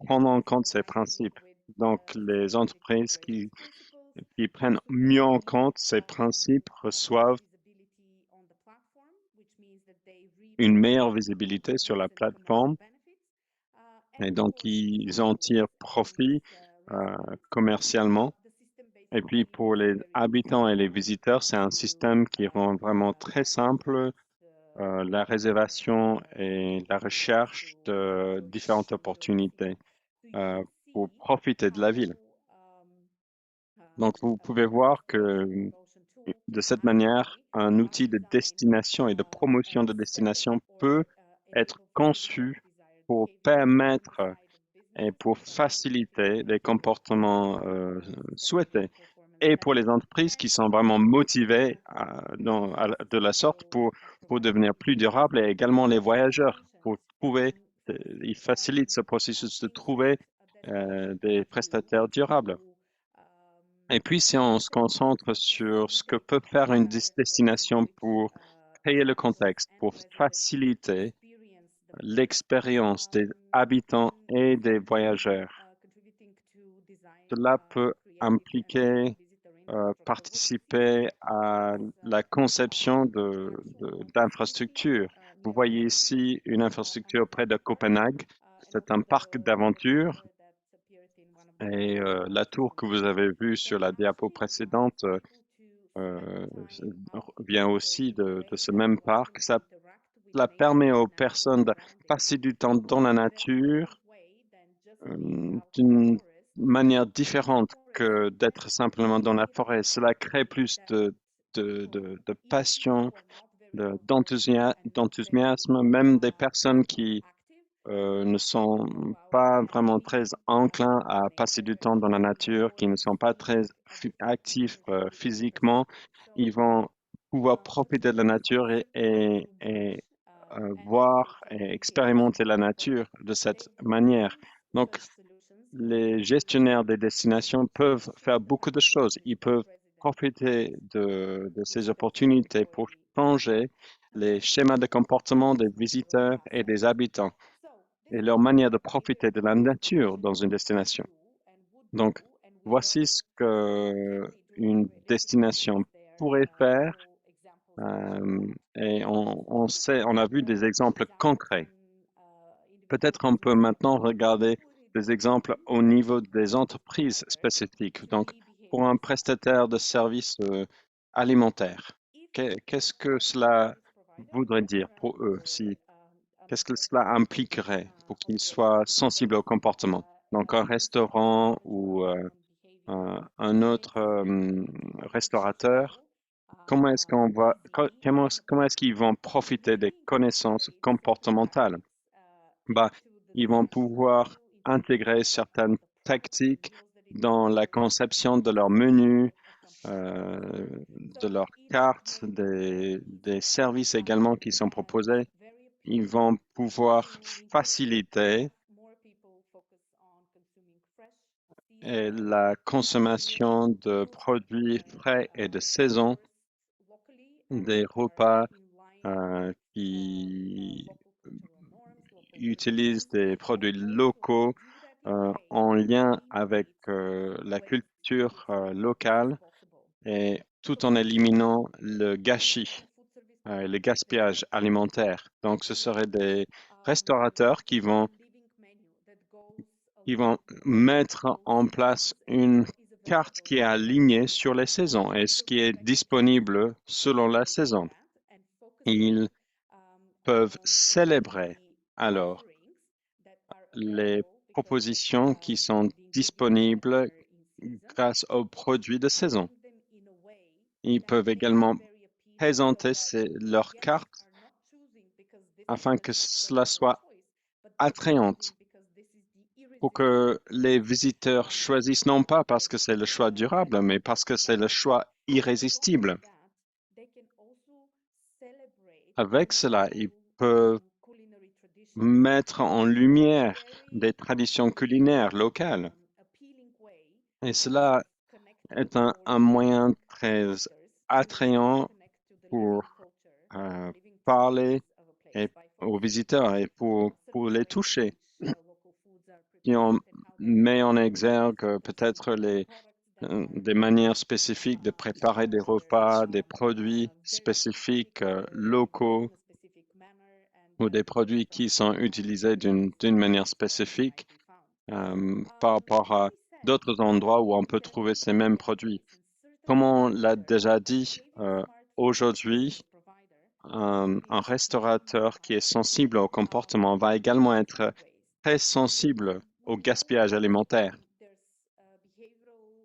prendre en compte ces principes. Donc, les entreprises qui prennent mieux en compte ces principes reçoivent une meilleure visibilité sur la plateforme et donc ils en tirent profit commercialement. Et puis pour les habitants et les visiteurs, c'est un système qui rend vraiment très simple la réservation et la recherche de différentes opportunités pour profiter de la ville. Donc vous pouvez voir que de cette manière, un outil de destination et de promotion de destination peut être conçu pour permettre et pour faciliter les comportements souhaités. et pour les entreprises qui sont vraiment motivées de la sorte pour devenir plus durables, et également les voyageurs pour trouver, ils facilitent ce processus de trouver des prestataires durables. Et puis, si on se concentre sur ce que peut faire une destination pour créer le contexte, pour faciliter l'expérience des habitants et des voyageurs, cela peut impliquer participer à la conception d'infrastructures. Vous voyez ici une infrastructure près de Copenhague. C'est un parc d'aventure. Et la tour que vous avez vue sur la diapo précédente vient aussi de ce même parc. Cela permet aux personnes de passer du temps dans la nature d'une manière différente que d'être simplement dans la forêt. Cela crée plus de passion, d'enthousiasme, même des personnes qui ne sont pas vraiment très enclins à passer du temps dans la nature, qui ne sont pas très actifs physiquement, ils vont pouvoir profiter de la nature et voir et expérimenter la nature de cette manière. Donc, les gestionnaires des destinations peuvent faire beaucoup de choses. Ils peuvent profiter de ces opportunités pour changer les schémas de comportement des visiteurs et des habitants et leur manière de profiter de la nature dans une destination. Donc, voici ce qu'une destination pourrait faire et on a vu des exemples concrets. Peut-être on peut maintenant regarder des exemples au niveau des entreprises spécifiques. Donc, pour un prestataire de services alimentaires, qu'est-ce que cela voudrait dire pour eux? Qu'est-ce que cela impliquerait pour qu'ils soient sensibles au comportement? Donc, un restaurant ou un autre restaurateur, comment est-ce qu'ils vont profiter des connaissances comportementales? Bah, ils vont pouvoir intégrer certaines tactiques dans la conception de leur menu, de leur carte, des services également qui sont proposés. Ils vont pouvoir faciliter la consommation de produits frais et de saison, des repas qui utilisent des produits locaux en lien avec la culture locale et tout en éliminant le gâchis, le gaspillage alimentaire. Donc, ce seraient des restaurateurs qui vont mettre en place une carte qui est alignée sur les saisons et ce qui est disponible selon la saison. Ils peuvent célébrer alors les propositions qui sont disponibles grâce aux produits de saison. Ils peuvent également présenter leurs cartes afin que cela soit attrayant pour que les visiteurs choisissent non pas parce que c'est le choix durable, mais parce que c'est le choix irrésistible. Avec cela, ils peuvent mettre en lumière des traditions culinaires locales. Et cela est un moyen très attrayant pour parler aux visiteurs et pour les toucher. Qui on met en exergue peut-être des manières spécifiques de préparer des repas, des produits spécifiques locaux ou des produits qui sont utilisés d'une manière spécifique par rapport à d'autres endroits où on peut trouver ces mêmes produits. Comme on l'a déjà dit, aujourd'hui, un restaurateur qui est sensible au comportement va également être très sensible au gaspillage alimentaire.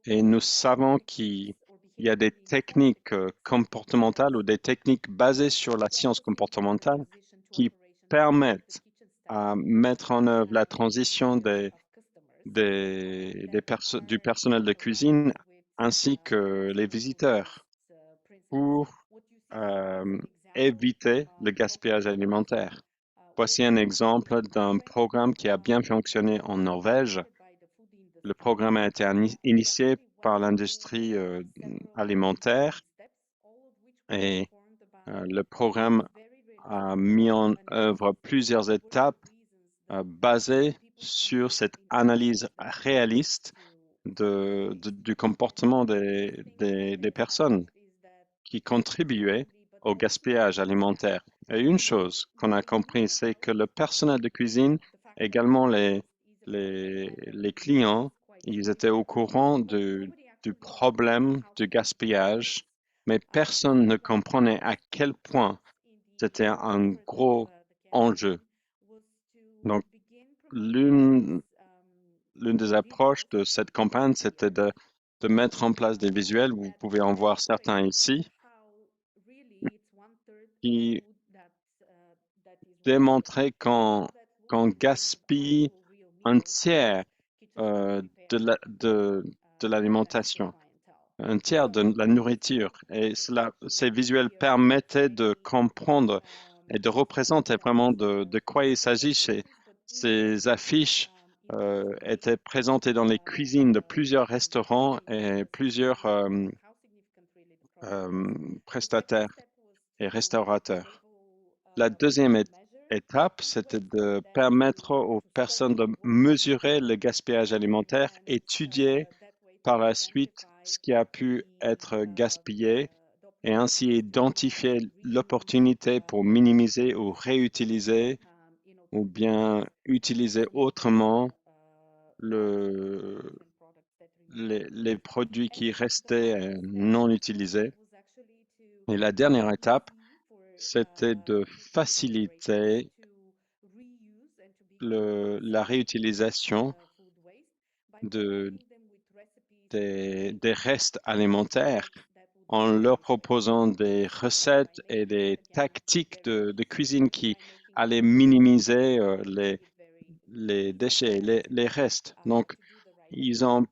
Et nous savons qu'il y a des techniques comportementales ou des techniques basées sur la science comportementale qui permettent à mettre en œuvre la transition du personnel de cuisine ainsi que les visiteurs pour éviter le gaspillage alimentaire. Voici un exemple d'un programme qui a bien fonctionné en Norvège. Le programme a été initié par l'industrie alimentaire et le programme a mis en œuvre plusieurs étapes basées sur cette analyse réaliste du comportement des personnes qui contribuaient au gaspillage alimentaire. Et une chose qu'on a compris, c'est que le personnel de cuisine, également les clients, ils étaient au courant du problème du gaspillage, mais personne ne comprenait à quel point c'était un gros enjeu. Donc, l'une des approches de cette campagne, c'était de mettre en place des visuels. Vous pouvez en voir certains ici, qui démontraient qu'on gaspille un tiers de l'alimentation, un tiers de la nourriture. Et ces visuels permettaient de comprendre et de représenter vraiment de quoi il s'agit. Ces affiches étaient présentées dans les cuisines de plusieurs restaurants et plusieurs prestataires et restaurateurs. La deuxième étape, c'était de permettre aux personnes de mesurer le gaspillage alimentaire, étudier par la suite ce qui a pu être gaspillé et ainsi identifier l'opportunité pour minimiser ou réutiliser ou bien utiliser autrement les produits qui restaient non utilisés. Et la dernière étape, c'était de faciliter la réutilisation des restes alimentaires en leur proposant des recettes et des tactiques de cuisine qui allaient minimiser les déchets, les restes. Donc, ils ont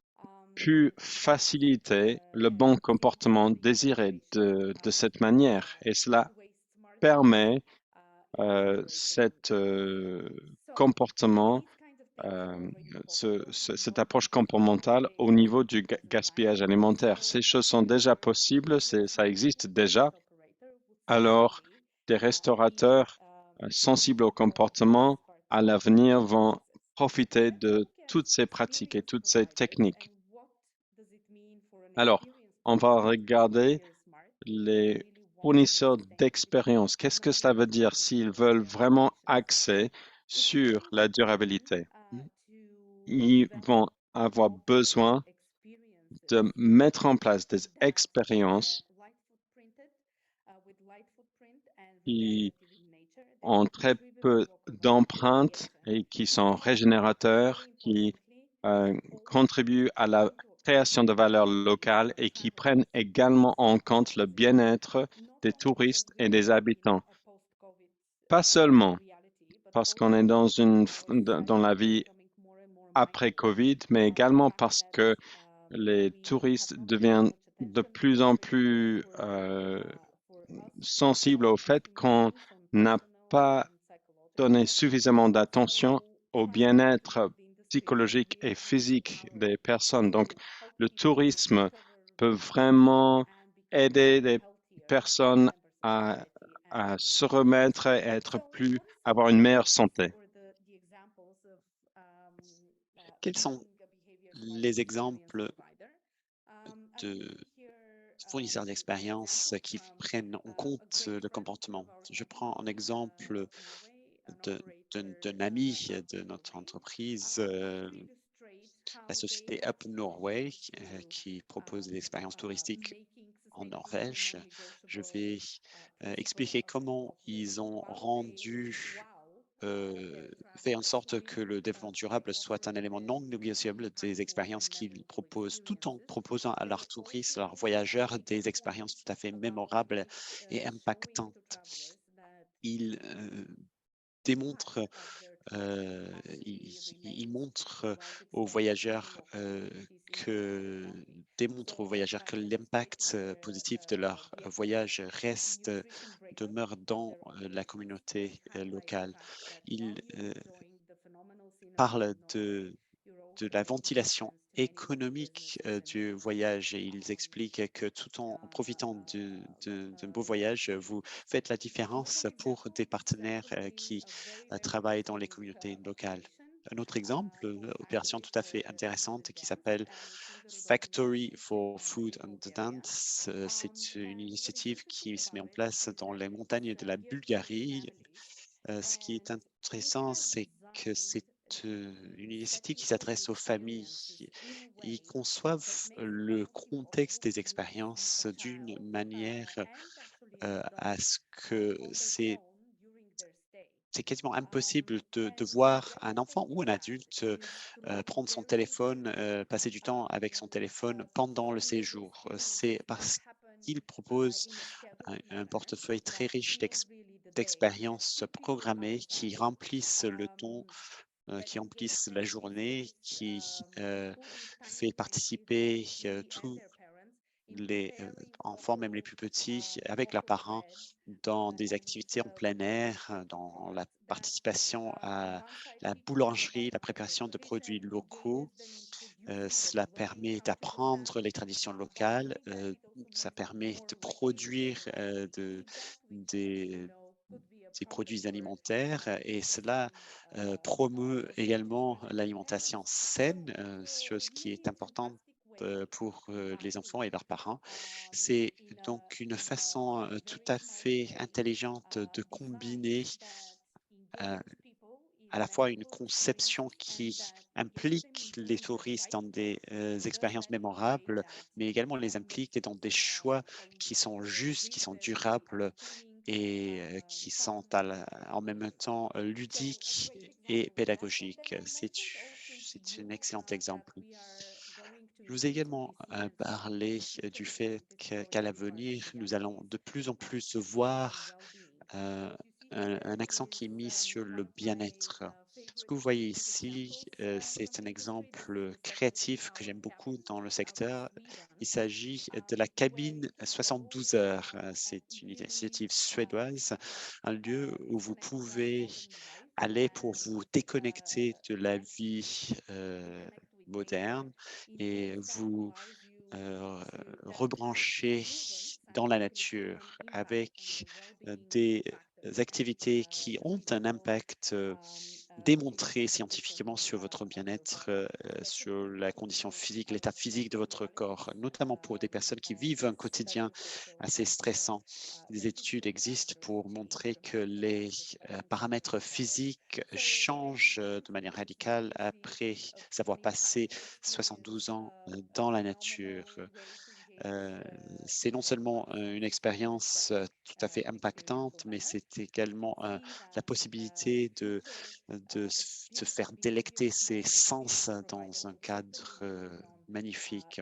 pu faciliter le bon comportement désiré de cette manière. Et cela permet cet comportement, cette approche comportementale au niveau du gaspillage alimentaire. Ces choses sont déjà possibles, ça existe déjà. Alors, des restaurateurs sensibles au comportement à l'avenir vont profiter de toutes ces pratiques et toutes ces techniques. Alors, on va regarder les fournisseurs d'expérience. Qu'est-ce que cela veut dire s'ils veulent vraiment axer sur la durabilité? Ils vont avoir besoin de mettre en place des expériences qui ont très peu d'empreintes et qui sont régénérateurs, qui contribuent à la création de valeur locale et qui prennent également en compte le bien-être des touristes et des habitants. Pas seulement parce qu'on est dans la vie après COVID, mais également parce que les touristes deviennent de plus en plus sensibles au fait qu'on n'a pas donné suffisamment d'attention au bien-être psychologique et physique des personnes. Donc, le tourisme peut vraiment aider les personnes à se remettre et avoir une meilleure santé. Quels sont les exemples de fournisseurs d'expérience qui prennent en compte le comportement? Je prends un exemple d'un ami de notre entreprise, la société Up Norway, qui propose des expériences touristiques en Norvège. Je vais expliquer comment ils ont fait en sorte que le développement durable soit un élément non négociable des expériences qu'ils proposent, tout en proposant à leurs touristes, leurs voyageurs, des expériences tout à fait mémorables et impactantes. Ils démontrent il montre aux voyageurs démontre aux voyageurs que l'impact positif de leur voyage demeure dans la communauté locale. Il parle de la ventilation économique du voyage et ils expliquent que tout en profitant d'un beau voyage, vous faites la différence pour des partenaires qui travaillent dans les communautés locales. Un autre exemple, opération tout à fait intéressante qui s'appelle Factory for Food and Dance. C'est une initiative qui se met en place dans les montagnes de la Bulgarie. Ce qui est intéressant, c'est que c'est une initiative qui s'adresse aux familles. Ils conçoivent le contexte des expériences d'une manière à ce que c'est quasiment impossible de voir un enfant ou un adulte prendre son téléphone, passer du temps avec son téléphone pendant le séjour. C'est parce qu'il propose un portefeuille très riche d'expériences programmées qui remplissent le temps, qui remplissent la journée, qui fait participer tous les enfants, même les plus petits, avec leurs parents, dans des activités en plein air, dans la participation à la boulangerie, la préparation de produits locaux. Cela permet d'apprendre les traditions locales, ça permet de produire des, des produits alimentaires et cela promeut également l'alimentation saine, chose qui est importante pour les enfants et leurs parents. C'est donc une façon tout à fait intelligente de combiner euh, à la fois une conception qui implique les touristes dans des expériences mémorables, mais également les implique dans des choix qui sont justes, qui sont durables et qui sont en même temps ludiques et pédagogiques. C'est un excellent exemple. Je vous ai également parlé du fait qu'à l'avenir, nous allons de plus en plus voir euh, un accent qui est mis sur le bien-être. Ce que vous voyez ici, c'est un exemple créatif que j'aime beaucoup dans le secteur. Il s'agit de la cabine 72 heures. C'est une initiative suédoise, un lieu où vous pouvez aller pour vous déconnecter de la vie moderne et vous rebrancher dans la nature avec des activités qui ont un impact démontré scientifiquement sur votre bien-être, sur la condition physique, l'état physique de votre corps, notamment pour des personnes qui vivent un quotidien assez stressant. Des études existent pour montrer que les paramètres physiques changent de manière radicale après avoir passé 72 ans dans la nature. C'est non seulement une expérience tout à fait impactante, mais c'est également la possibilité de se faire délecter ses sens dans un cadre magnifique.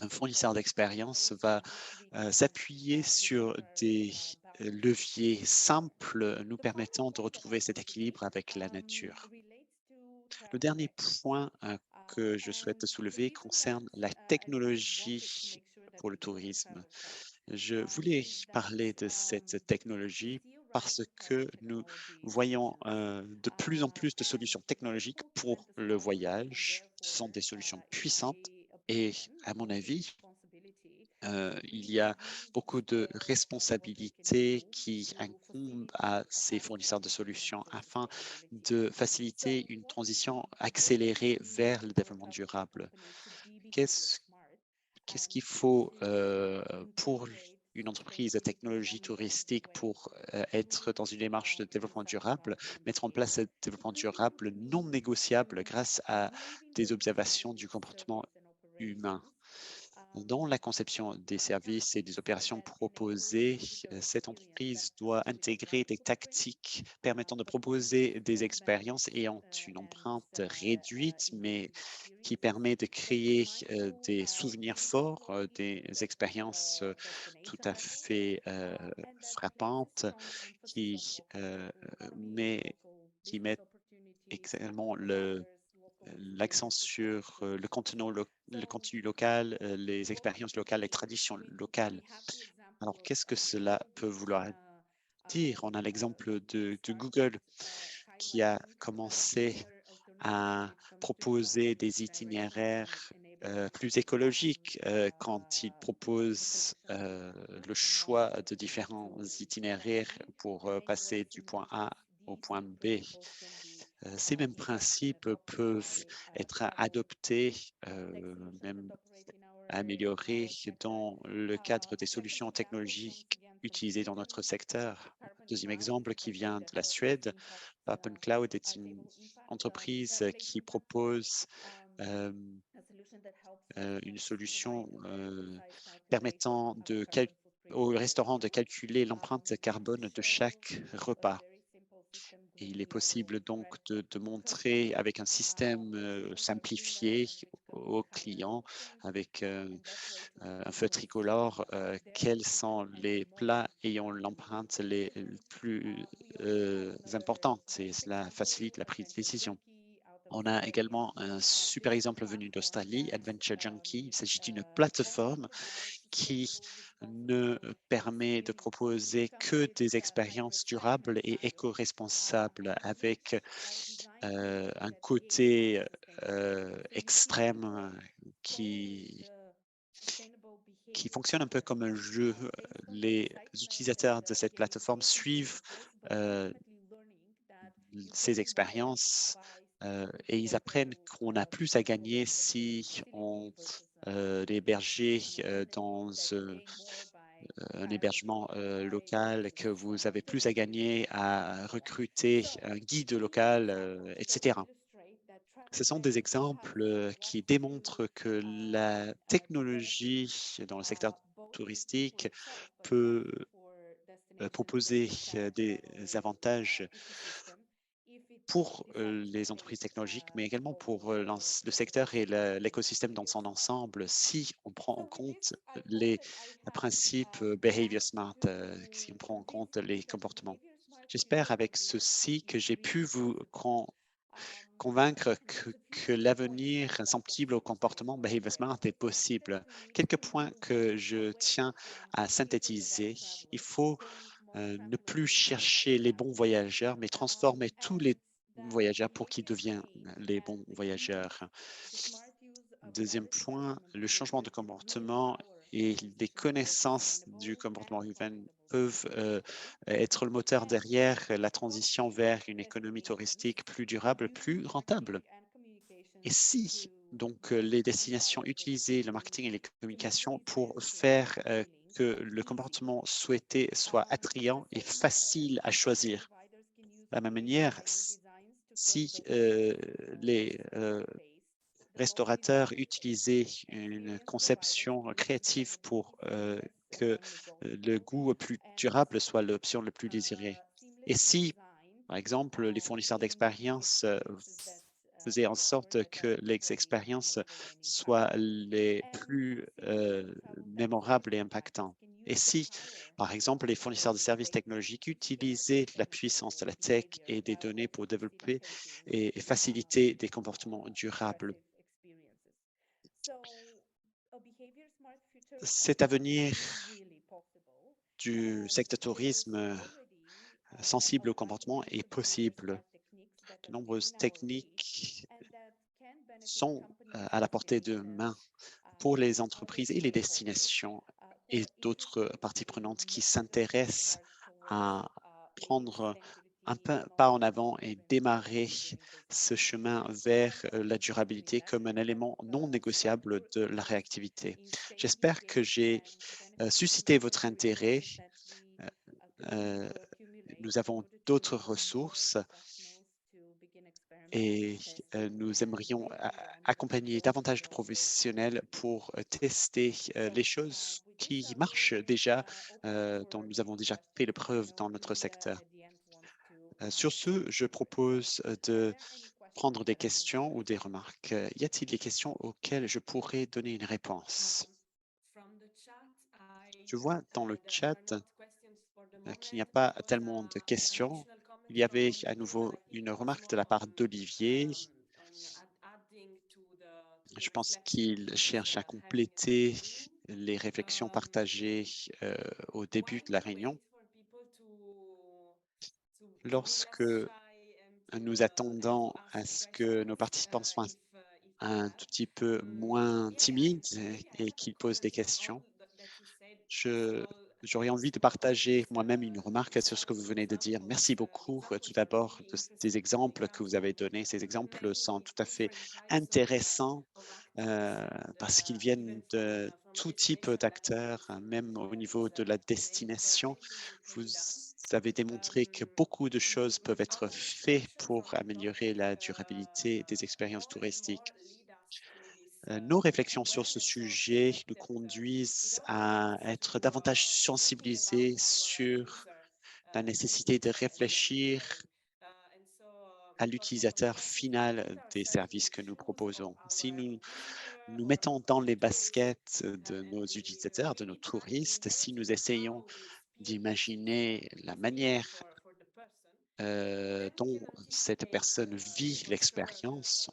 Un fournisseur d'expérience va s'appuyer sur des leviers simples nous permettant de retrouver cet équilibre avec la nature. Le dernier point que je souhaite soulever concerne la technologie pour le tourisme. Je voulais parler de cette technologie parce que nous voyons de plus en plus de solutions technologiques pour le voyage. Ce sont des solutions puissantes et, à mon avis, il y a beaucoup de responsabilités qui incombent à ces fournisseurs de solutions afin de faciliter une transition accélérée vers le développement durable. Qu'est-ce Qu'est-ce qu'il faut pour une entreprise de technologie touristique pour être dans une démarche de développement durable, mettre en place un développement durable non négociable grâce à des observations du comportement humain? Dans la conception des services et des opérations proposées, cette entreprise doit intégrer des tactiques permettant de proposer des expériences ayant une empreinte réduite, mais qui permet de créer des souvenirs forts, des expériences tout à fait frappantes, qui met qui mettent également l'accent sur le contenu local, les expériences locales, les traditions locales. Alors, qu'est-ce que cela peut vouloir dire? On a l'exemple de Google qui a commencé à proposer des itinéraires plus écologiques quand il propose le choix de différents itinéraires pour passer du point A au point B. Ces mêmes principes peuvent être adoptés, même améliorés dans le cadre des solutions technologiques utilisées dans notre secteur. Deuxième exemple qui vient de la Suède, Open Cloud est une entreprise qui propose une solution permettant aux restaurants de calculer l'empreinte carbone de chaque repas. Et il est possible donc de montrer avec un système simplifié aux clients, avec un feu tricolore, quels sont les plats ayant l'empreinte les plus importantes et cela facilite la prise de décision. On a également un super exemple venu d'Australie, Adventure Junkie. Il s'agit d'une plateforme qui ne permet de proposer que des expériences durables et éco-responsables avec un côté extrême qui fonctionne un peu comme un jeu. Les utilisateurs de cette plateforme suivent ces expériences et ils apprennent qu'on a plus à gagner si on l'héberger dans un hébergement local, que vous avez plus à gagner à recruter un guide local, etc. Ce sont des exemples qui démontrent que la technologie dans le secteur touristique peut proposer des avantages pour les entreprises technologiques, mais également pour le secteur et l'écosystème dans son ensemble, si on prend en compte les principes Behavior Smart, si on prend en compte les comportements. J'espère avec ceci que j'ai pu vous convaincre que l'avenir sensible au comportement Behavior Smart est possible. Quelques points que je tiens à synthétiser. Il faut ne plus chercher les bons voyageurs, mais transformer tous les voyageurs pour qu'ils deviennent les bons voyageurs. Deuxième point, le changement de comportement et les connaissances du comportement humain peuvent être le moteur derrière la transition vers une économie touristique plus durable, plus rentable. Et si donc les destinations utilisaient le marketing et les communications pour faire que le comportement souhaité soit attrayant et facile à choisir. De la même manière, si les restaurateurs utilisaient une conception créative pour que le goût plus durable soit l'option le plus désirée. Et si, par exemple, les fournisseurs d'expérience faisaient en sorte que les expériences soient les plus mémorables et impactantes. Et si, par exemple, les fournisseurs de services technologiques utilisaient la puissance de la tech et des données pour développer et faciliter des comportements durables. Cet avenir du secteur tourisme sensible au comportement est possible. De nombreuses techniques sont à la portée de main pour les entreprises et les destinations et d'autres parties prenantes qui s'intéressent à prendre un pas en avant et démarrer ce chemin vers la durabilité comme un élément non négociable de la réactivité. J'espère que j'ai suscité votre intérêt. Nous avons d'autres ressources et nous aimerions accompagner davantage de professionnels pour tester les choses qui marchent déjà, dont nous avons déjà fait le preuve dans notre secteur. Sur ce, je propose de prendre des questions ou des remarques. Y a-t-il des questions auxquelles je pourrais donner une réponse? Je vois dans le chat qu'il n'y a pas tellement de questions. Il y avait à nouveau une remarque de la part d'Olivier. Je pense qu'il cherche à compléter les réflexions partagées au début de la réunion. Lorsque nous attendons à ce que nos participants soient un tout petit peu moins timides et qu'ils posent des questions, j'aurais envie de partager moi-même une remarque sur ce que vous venez de dire. Merci beaucoup tout d'abord des exemples que vous avez donnés. Ces exemples sont tout à fait intéressants parce qu'ils viennent de tout type d'acteurs, même au niveau de la destination. Vous avez démontré que beaucoup de choses peuvent être faites pour améliorer la durabilité des expériences touristiques. Nos réflexions sur ce sujet nous conduisent à être davantage sensibilisés sur la nécessité de réfléchir à l'utilisateur final des services que nous proposons. Si nous nous mettons dans les baskets de nos utilisateurs, de nos touristes, si nous essayons d'imaginer la manière dont cette personne vit l'expérience,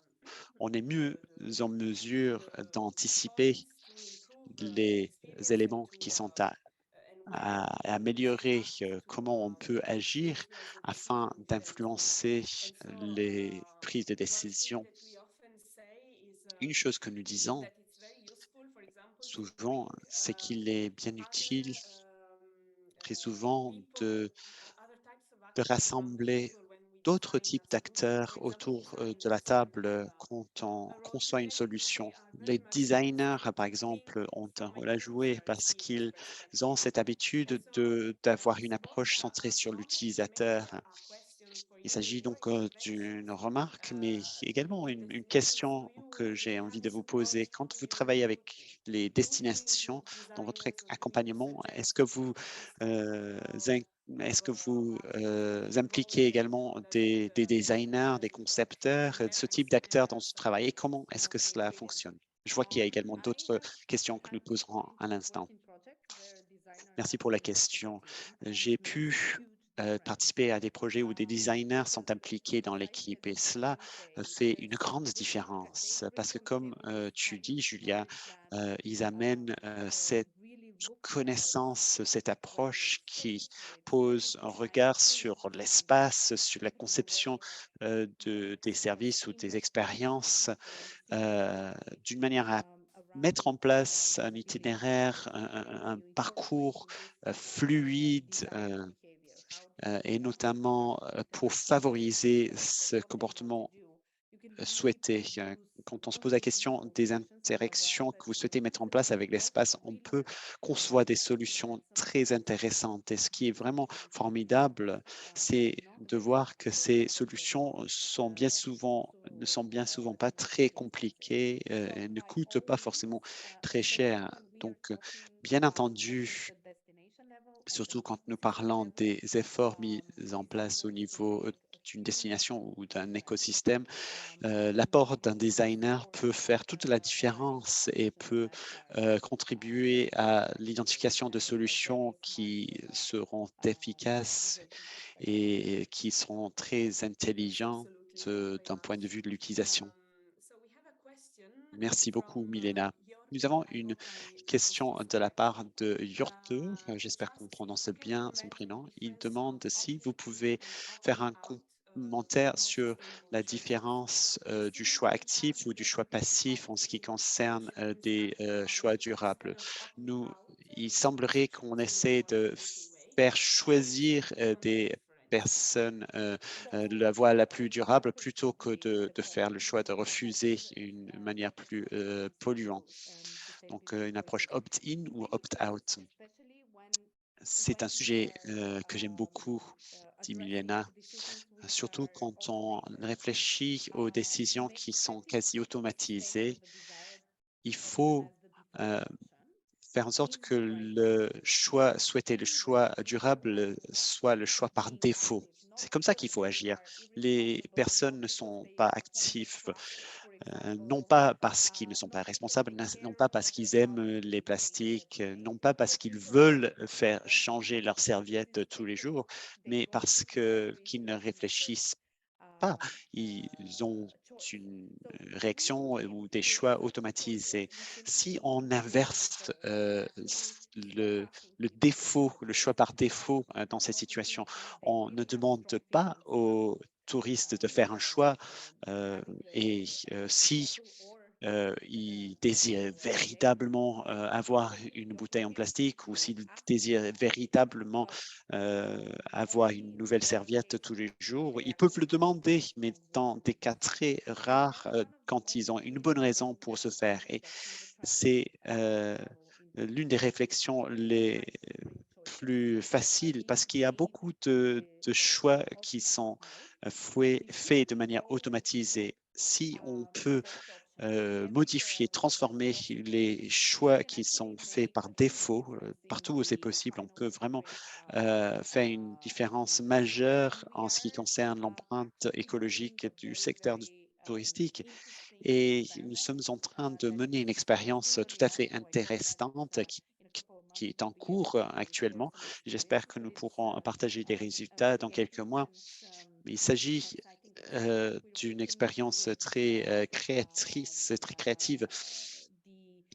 on est mieux en mesure d'anticiper les éléments qui sont à améliorer, comment on peut agir afin d'influencer les prises de décision. Une chose que nous disons souvent, c'est qu'il est bien utile, très souvent, de rassembler d'autres types d'acteurs autour de la table quand on conçoit une solution. Les designers, par exemple, ont un rôle à jouer parce qu'ils ont cette habitude d'avoir une approche centrée sur l'utilisateur. Il s'agit donc d'une remarque, mais également une question que j'ai envie de vous poser. Quand vous travaillez avec les destinations dans votre accompagnement, est-ce que vous impliquez également des designers, des concepteurs, ce type d'acteurs dans ce travail et comment est-ce que cela fonctionne? Je vois qu'il y a également d'autres questions que nous poserons à l'instant. Merci pour la question. J'ai pu participer à des projets où des designers sont impliqués dans l'équipe et cela fait une grande différence parce que comme tu dis, Julia, ils amènent cette connaissance, cette approche qui pose un regard sur l'espace, sur la conception des services ou des expériences d'une manière à mettre en place un itinéraire, un parcours fluide et notamment pour favoriser ce comportement souhaité. Quand on se pose la question des interactions que vous souhaitez mettre en place avec l'espace, on peut concevoir des solutions très intéressantes. Et ce qui est vraiment formidable, c'est de voir que ces solutions ne sont bien souvent pas très compliquées et ne coûtent pas forcément très cher. Donc, bien entendu, surtout quand nous parlons des efforts mis en place au niveau d'une destination ou d'un écosystème, l'apport d'un designer peut faire toute la différence et peut contribuer à l'identification de solutions qui seront efficaces et qui seront très intelligentes d'un point de vue de l'utilisation. Merci beaucoup, Milena. Nous avons une question de la part de Yurtur. J'espère qu'on prononce bien son prénom. Il demande si vous pouvez faire un commentaire sur la différence du choix actif ou du choix passif en ce qui concerne des choix durables. Il semblerait qu'on essaie de faire choisir des personnes la voie la plus durable plutôt que de faire le choix de refuser une manière plus polluante. Donc, une approche opt-in ou opt-out. C'est un sujet que j'aime beaucoup, dit Milena, surtout quand on réfléchit aux décisions qui sont quasi automatisées. Il faut faire en sorte que le choix souhaité, le choix durable, soit le choix par défaut. C'est comme ça qu'il faut agir. Les personnes ne sont pas actives non pas parce qu'ils ne sont pas responsables, non pas parce qu'ils aiment les plastiques, non pas parce qu'ils veulent faire changer leurs serviettes tous les jours, mais parce qu'ils ne réfléchissent pas. Ils ont une réaction ou des choix automatisés. Si on inverse le défaut, le choix par défaut dans ces situations, on ne demande pas aux touristes de faire un choix et si ils désirent véritablement avoir une bouteille en plastique ou s'ils désirent véritablement avoir une nouvelle serviette tous les jours, ils peuvent le demander, mais dans des cas très rares, quand ils ont une bonne raison pour se faire. Et c'est l'une des réflexions les plus faciles parce qu'il y a beaucoup de choix qui sont faits de manière automatisée. Si on peut modifier, transformer les choix qui sont faits par défaut, partout où c'est possible, on peut vraiment faire une différence majeure en ce qui concerne l'empreinte écologique du secteur touristique. Et nous sommes en train de mener une expérience tout à fait intéressante qui est en cours actuellement. J'espère que nous pourrons partager des résultats dans quelques mois. Il s'agit d'une expérience très créatrice, très créative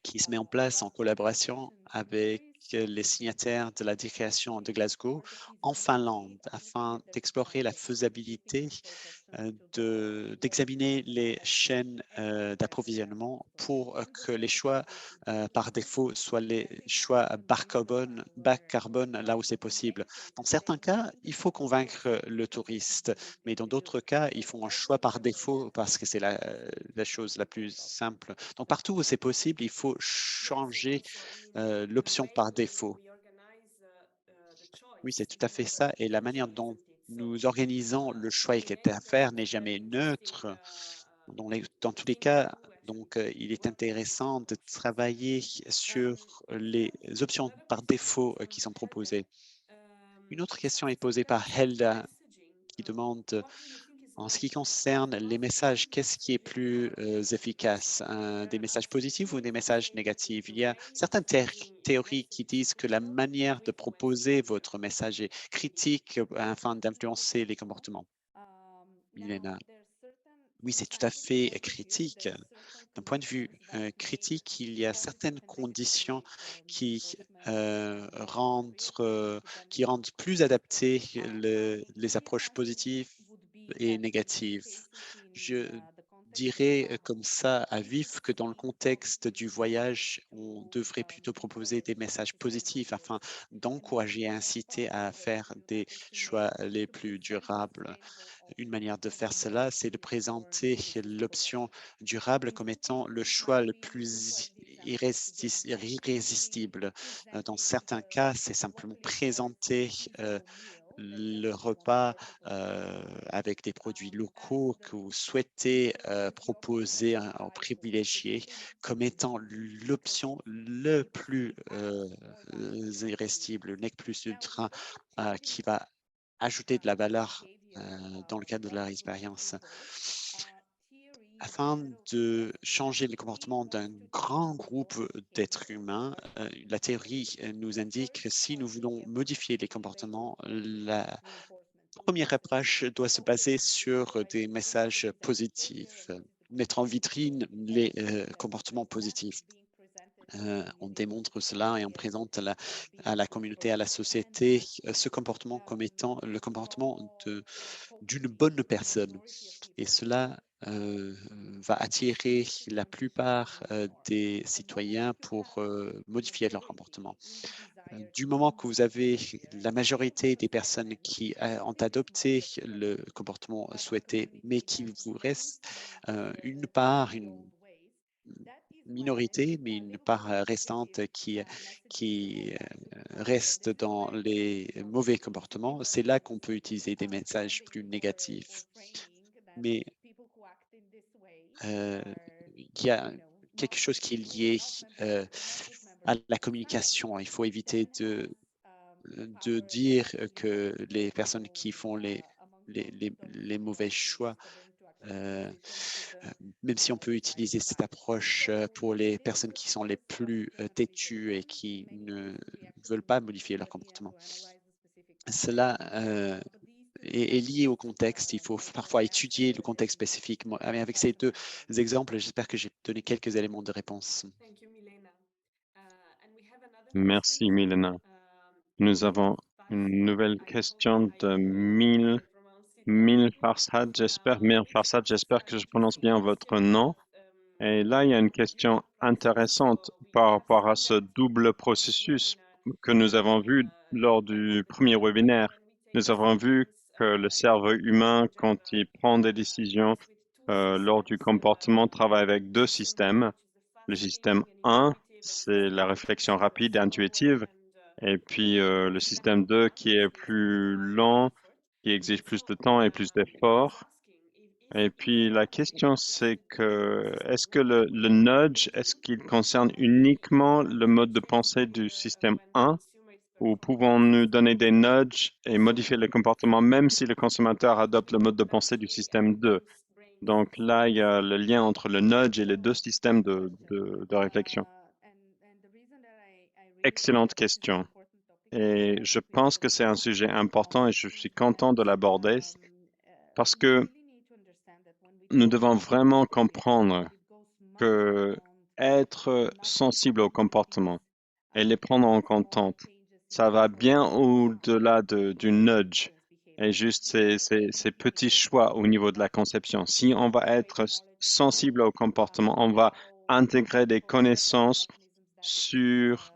qui se met en place en collaboration avec les signataires de la déclaration de Glasgow en Finlande afin d'explorer la faisabilité d'examiner les chaînes d'approvisionnement pour que les choix par défaut soient les choix bas carbone là où c'est possible. Dans certains cas, il faut convaincre le touriste, mais dans d'autres cas, ils font un choix par défaut parce que c'est la chose la plus simple. Donc partout où c'est possible, il faut changer l'option par défaut. Oui, c'est tout à fait ça. Et la manière dont nous organisons le choix qui est à faire n'est jamais neutre. Dans tous les cas, donc, il est intéressant de travailler sur les options par défaut qui sont proposées. Une autre question est posée par Helda qui demande en ce qui concerne les messages, qu'est-ce qui est plus efficace, des messages positifs ou des messages négatifs? Il y a certaines théories qui disent que la manière de proposer votre message est critique afin d'influencer les comportements. Milena. Oui, c'est tout à fait critique. D'un point de vue critique, il y a certaines conditions qui, qui rendent plus adaptées les approches positives et négatives. Je dirais comme ça à vif que dans le contexte du voyage, on devrait plutôt proposer des messages positifs afin d'encourager et inciter à faire des choix les plus durables. Une manière de faire cela, c'est de présenter l'option durable comme étant le choix le plus irrésistible. Dans certains cas, c'est simplement présenter le repas avec des produits locaux que vous souhaitez proposer en privilégié comme étant l'option le plus irrésistible, le nec plus ultra qui va ajouter de la valeur dans le cadre de leur expérience. Afin de changer le comportement d'un grand groupe d'êtres humains, la théorie nous indique que si nous voulons modifier les comportements, la première approche doit se baser sur des messages positifs, mettre en vitrine les comportements positifs. On démontre cela et on présente à la communauté, à la société, ce comportement comme étant le comportement d'une bonne personne. Et cela va attirer la plupart des citoyens pour modifier leur comportement. Du moment que vous avez la majorité des personnes qui ont adopté le comportement souhaité, mais qu'il vous reste une part, une minorité, mais une part restante qui reste dans les mauvais comportements, c'est là qu'on peut utiliser des messages plus négatifs. Mais il y a quelque chose qui est lié à la communication. Il faut éviter de dire que les personnes qui font les mauvais choix même si on peut utiliser cette approche pour les personnes qui sont les plus têtues et qui ne veulent pas modifier leur comportement. Cela est lié au contexte. Il faut parfois étudier le contexte spécifique. Avec ces deux exemples, j'espère que j'ai donné quelques éléments de réponse. Merci, Milena. Nous avons une nouvelle question de Mil Farsad, j'espère que je prononce bien votre nom. Et là, il y a une question intéressante par rapport à ce double processus que nous avons vu lors du premier webinaire. Nous avons vu que le cerveau humain, quand il prend des décisions lors du comportement, travaille avec deux systèmes. Le système 1, c'est la réflexion rapide et intuitive, et puis le système 2 qui est plus lent, qui exige plus de temps et plus d'efforts. Et puis la question c'est que est-ce que le nudge, est-ce qu'il concerne uniquement le mode de pensée du système 1 ou pouvons-nous donner des nudges et modifier le comportement même si le consommateur adopte le mode de pensée du système 2? Donc là, il y a le lien entre le nudge et les deux systèmes de réflexion. Excellente question. Et je pense que c'est un sujet important et je suis content de l'aborder parce que nous devons vraiment comprendre que être sensible au comportement et les prendre en compte, ça va bien au-delà du nudge et juste ces petits choix au niveau de la conception. Si on va être sensible au comportement, on va intégrer des connaissances sur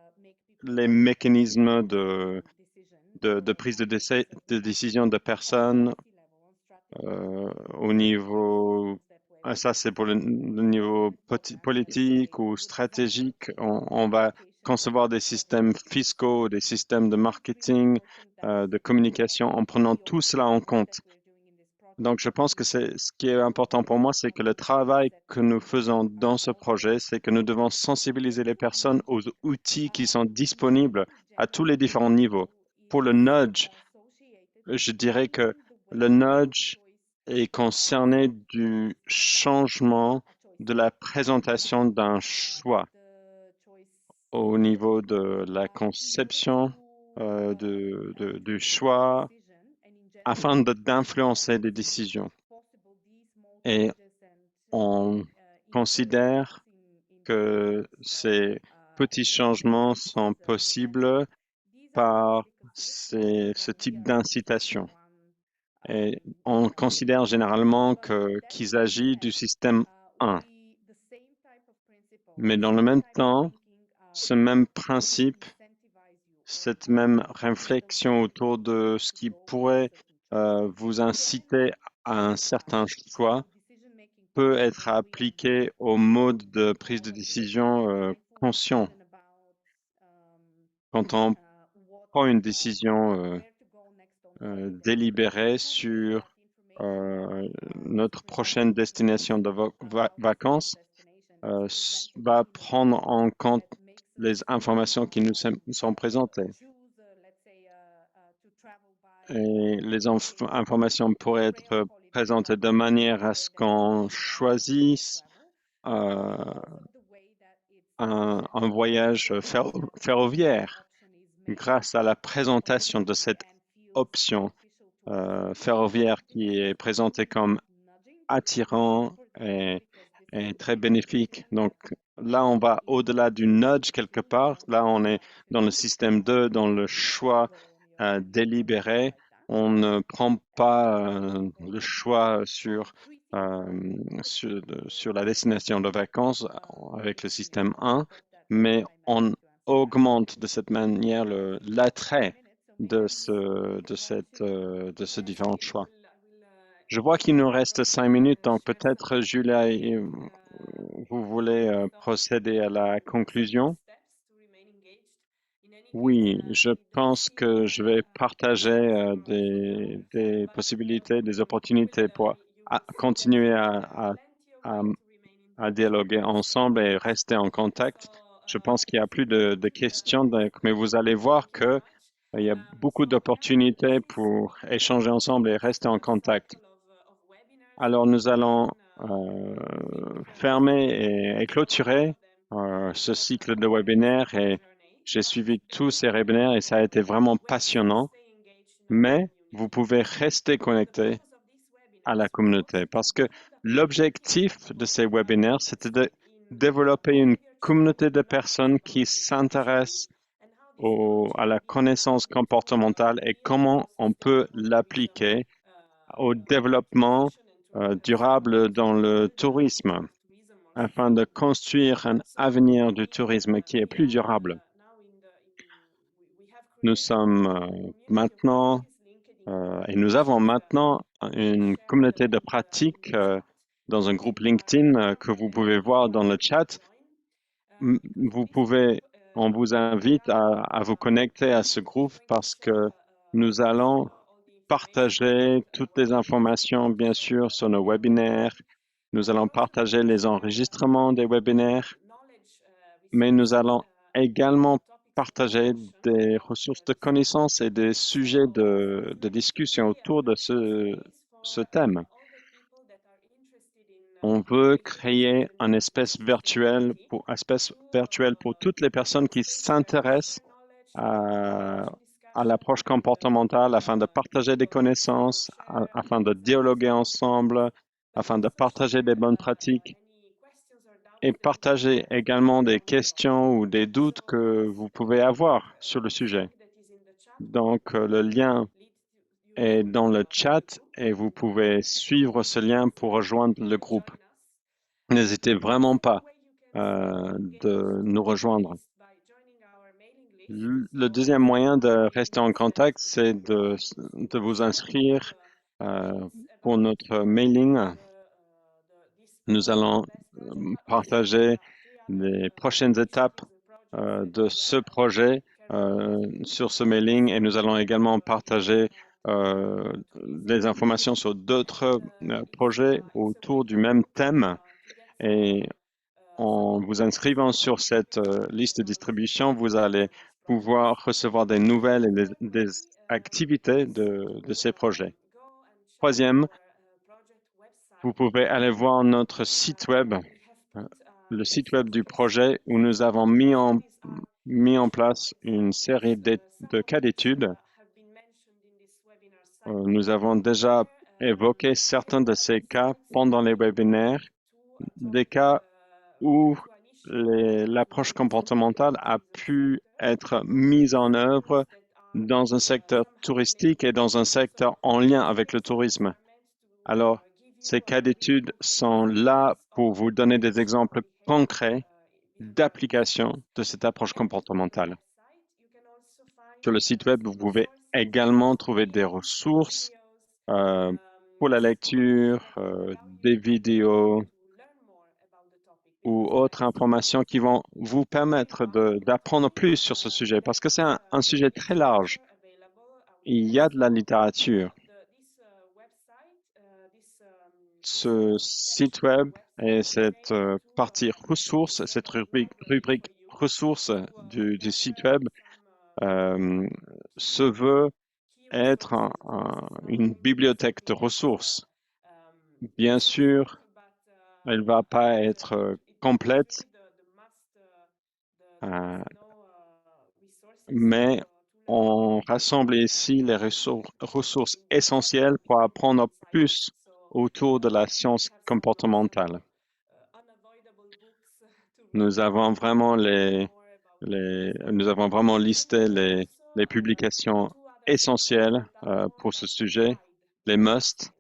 les mécanismes de prise de décision de personnes au niveau, ça c'est pour le niveau politique ou stratégique, on va concevoir des systèmes fiscaux, des systèmes de marketing, de communication en prenant tout cela en compte. Donc, je pense que ce qui est important pour moi, c'est que le travail que nous faisons dans ce projet, c'est que nous devons sensibiliser les personnes aux outils qui sont disponibles à tous les différents niveaux. Pour le nudge, je dirais que le nudge est concerné du changement de la présentation d'un choix au niveau de la conception du choix afin d'influencer des décisions. Et on considère que ces petits changements sont possibles par ce type d'incitation. Et on considère généralement qu'il s'agit du système 1. Mais dans le même temps, ce même principe, cette même réflexion autour de ce qui pourrait vous inciter à un certain choix peut être appliqué au mode de prise de décision conscient. Quand on prend une décision délibérée sur notre prochaine destination de vacances, va prendre en compte les informations qui nous sont présentées. Et les informations pourraient être présentées de manière à ce qu'on choisisse un voyage ferroviaire grâce à la présentation de cette option ferroviaire qui est présentée comme attirant et très bénéfique. Donc là, on va au-delà du nudge quelque part. Là, on est dans le système 2, dans le choix délibéré. On ne prend pas le choix sur la destination de vacances avec le système 1, mais on augmente de cette manière l'attrait de ce différent choix. Je vois qu'il nous reste 5 minutes, donc peut-être, Julia, vous voulez procéder à la conclusion? Oui, je pense que je vais partager des possibilités, des opportunités pour continuer à dialoguer ensemble et rester en contact. Je pense qu'il y a plus de questions, mais vous allez voir que il y a beaucoup d'opportunités pour échanger ensemble et rester en contact. Alors, nous allons fermer et clôturer ce cycle de webinaires et j'ai suivi tous ces webinaires et ça a été vraiment passionnant, mais vous pouvez rester connecté à la communauté parce que l'objectif de ces webinaires, c'était de développer une communauté de personnes qui s'intéressent à la connaissance comportementale et comment on peut l'appliquer au développement durable dans le tourisme afin de construire un avenir du tourisme qui est plus durable. Nous sommes maintenant et nous avons maintenant une communauté de pratique dans un groupe LinkedIn que vous pouvez voir dans le chat. On vous invite à vous connecter à ce groupe parce que nous allons partager toutes les informations, bien sûr, sur nos webinaires. Nous allons partager les enregistrements des webinaires, mais nous allons également partager des ressources de connaissances et des sujets de discussion autour de ce thème. On veut créer un espace virtuel pour toutes les personnes qui s'intéressent à l'approche comportementale afin de partager des connaissances, afin de dialoguer ensemble, afin de partager des bonnes pratiques et partager également des questions ou des doutes que vous pouvez avoir sur le sujet. Donc, le lien est dans le chat et vous pouvez suivre ce lien pour rejoindre le groupe. N'hésitez vraiment pas de nous rejoindre. Le deuxième moyen de rester en contact, c'est de vous inscrire pour notre mailing. Nous allons partager les prochaines étapes de ce projet sur ce mailing et nous allons également partager des informations sur d'autres projets autour du même thème. Et en vous inscrivant sur cette liste de distribution, vous allez pouvoir recevoir des nouvelles et des activités de ces projets. Troisième, vous pouvez aller voir notre site web, le site web du projet où nous avons mis en place une série de cas d'études. Nous avons déjà évoqué certains de ces cas pendant les webinaires, des cas où l'approche comportementale a pu être mise en œuvre dans un secteur touristique et dans un secteur en lien avec le tourisme. Alors, ces cas d'études sont là pour vous donner des exemples concrets d'application de cette approche comportementale. Sur le site web, vous pouvez également trouver des ressources pour la lecture, des vidéos ou autres informations qui vont vous permettre d'apprendre plus sur ce sujet parce que c'est un sujet très large. Il y a de la littérature. Ce site web et cette partie ressources, cette rubrique ressources du site web se veut être une bibliothèque de ressources. Bien sûr, elle ne va pas être complète, mais on rassemble ici les ressources essentielles pour apprendre plus autour de la science comportementale. Nous avons vraiment listé les publications essentielles pour ce sujet, les must.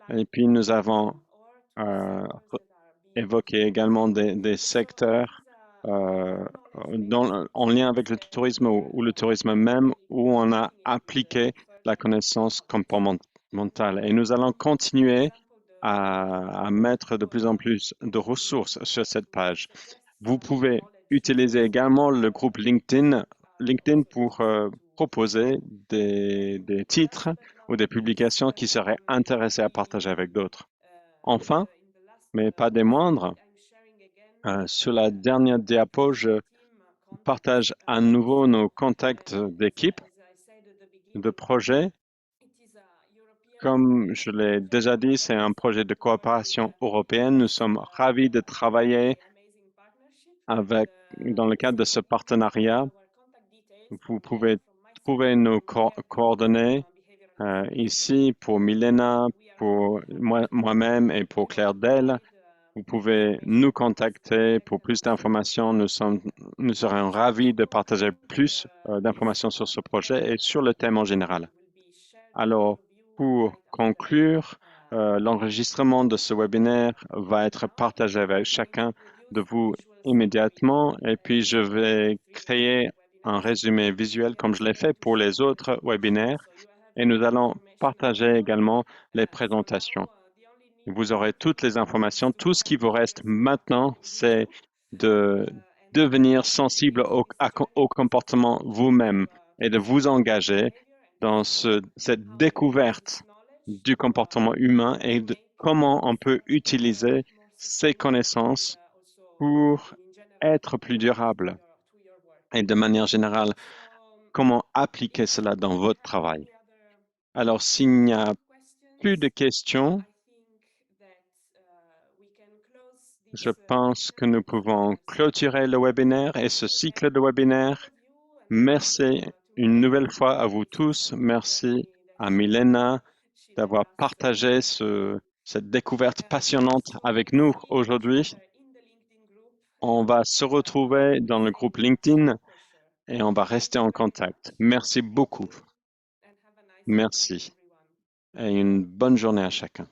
Et puis nous avons évoqué également des secteurs en lien avec le tourisme ou le tourisme même où on a appliqué la connaissance comportementale. Et nous allons continuer à mettre de plus en plus de ressources sur cette page. Vous pouvez utiliser également le groupe LinkedIn pour proposer des titres ou des publications qui seraient intéressées à partager avec d'autres. Enfin, mais pas des moindres, sur la dernière diapo, je partage à nouveau nos contacts d'équipe, de projet. Comme je l'ai déjà dit, c'est un projet de coopération européenne. Nous sommes ravis de travailler dans le cadre de ce partenariat. Vous pouvez trouver nos coordonnées ici pour Milena, pour moi-même et pour Claire Dell. Vous pouvez nous contacter pour plus d'informations. Nous serons ravis de partager plus d'informations sur ce projet et sur le thème en général. Alors, pour conclure, l'enregistrement de ce webinaire va être partagé avec chacun de vous immédiatement et puis je vais créer un résumé visuel comme je l'ai fait pour les autres webinaires et nous allons partager également les présentations. Vous aurez toutes les informations. Tout ce qui vous reste maintenant, c'est de devenir sensible au comportement vous-même et de vous engager dans cette découverte du comportement humain et de comment on peut utiliser ces connaissances pour être plus durable. Et de manière générale, comment appliquer cela dans votre travail. Alors, s'il n'y a plus de questions, je pense que nous pouvons clôturer le webinaire et ce cycle de webinaires. Merci une nouvelle fois à vous tous. Merci à Milena d'avoir partagé cette découverte passionnante avec nous aujourd'hui. On va se retrouver dans le groupe LinkedIn et on va rester en contact. Merci beaucoup. Merci et une bonne journée à chacun.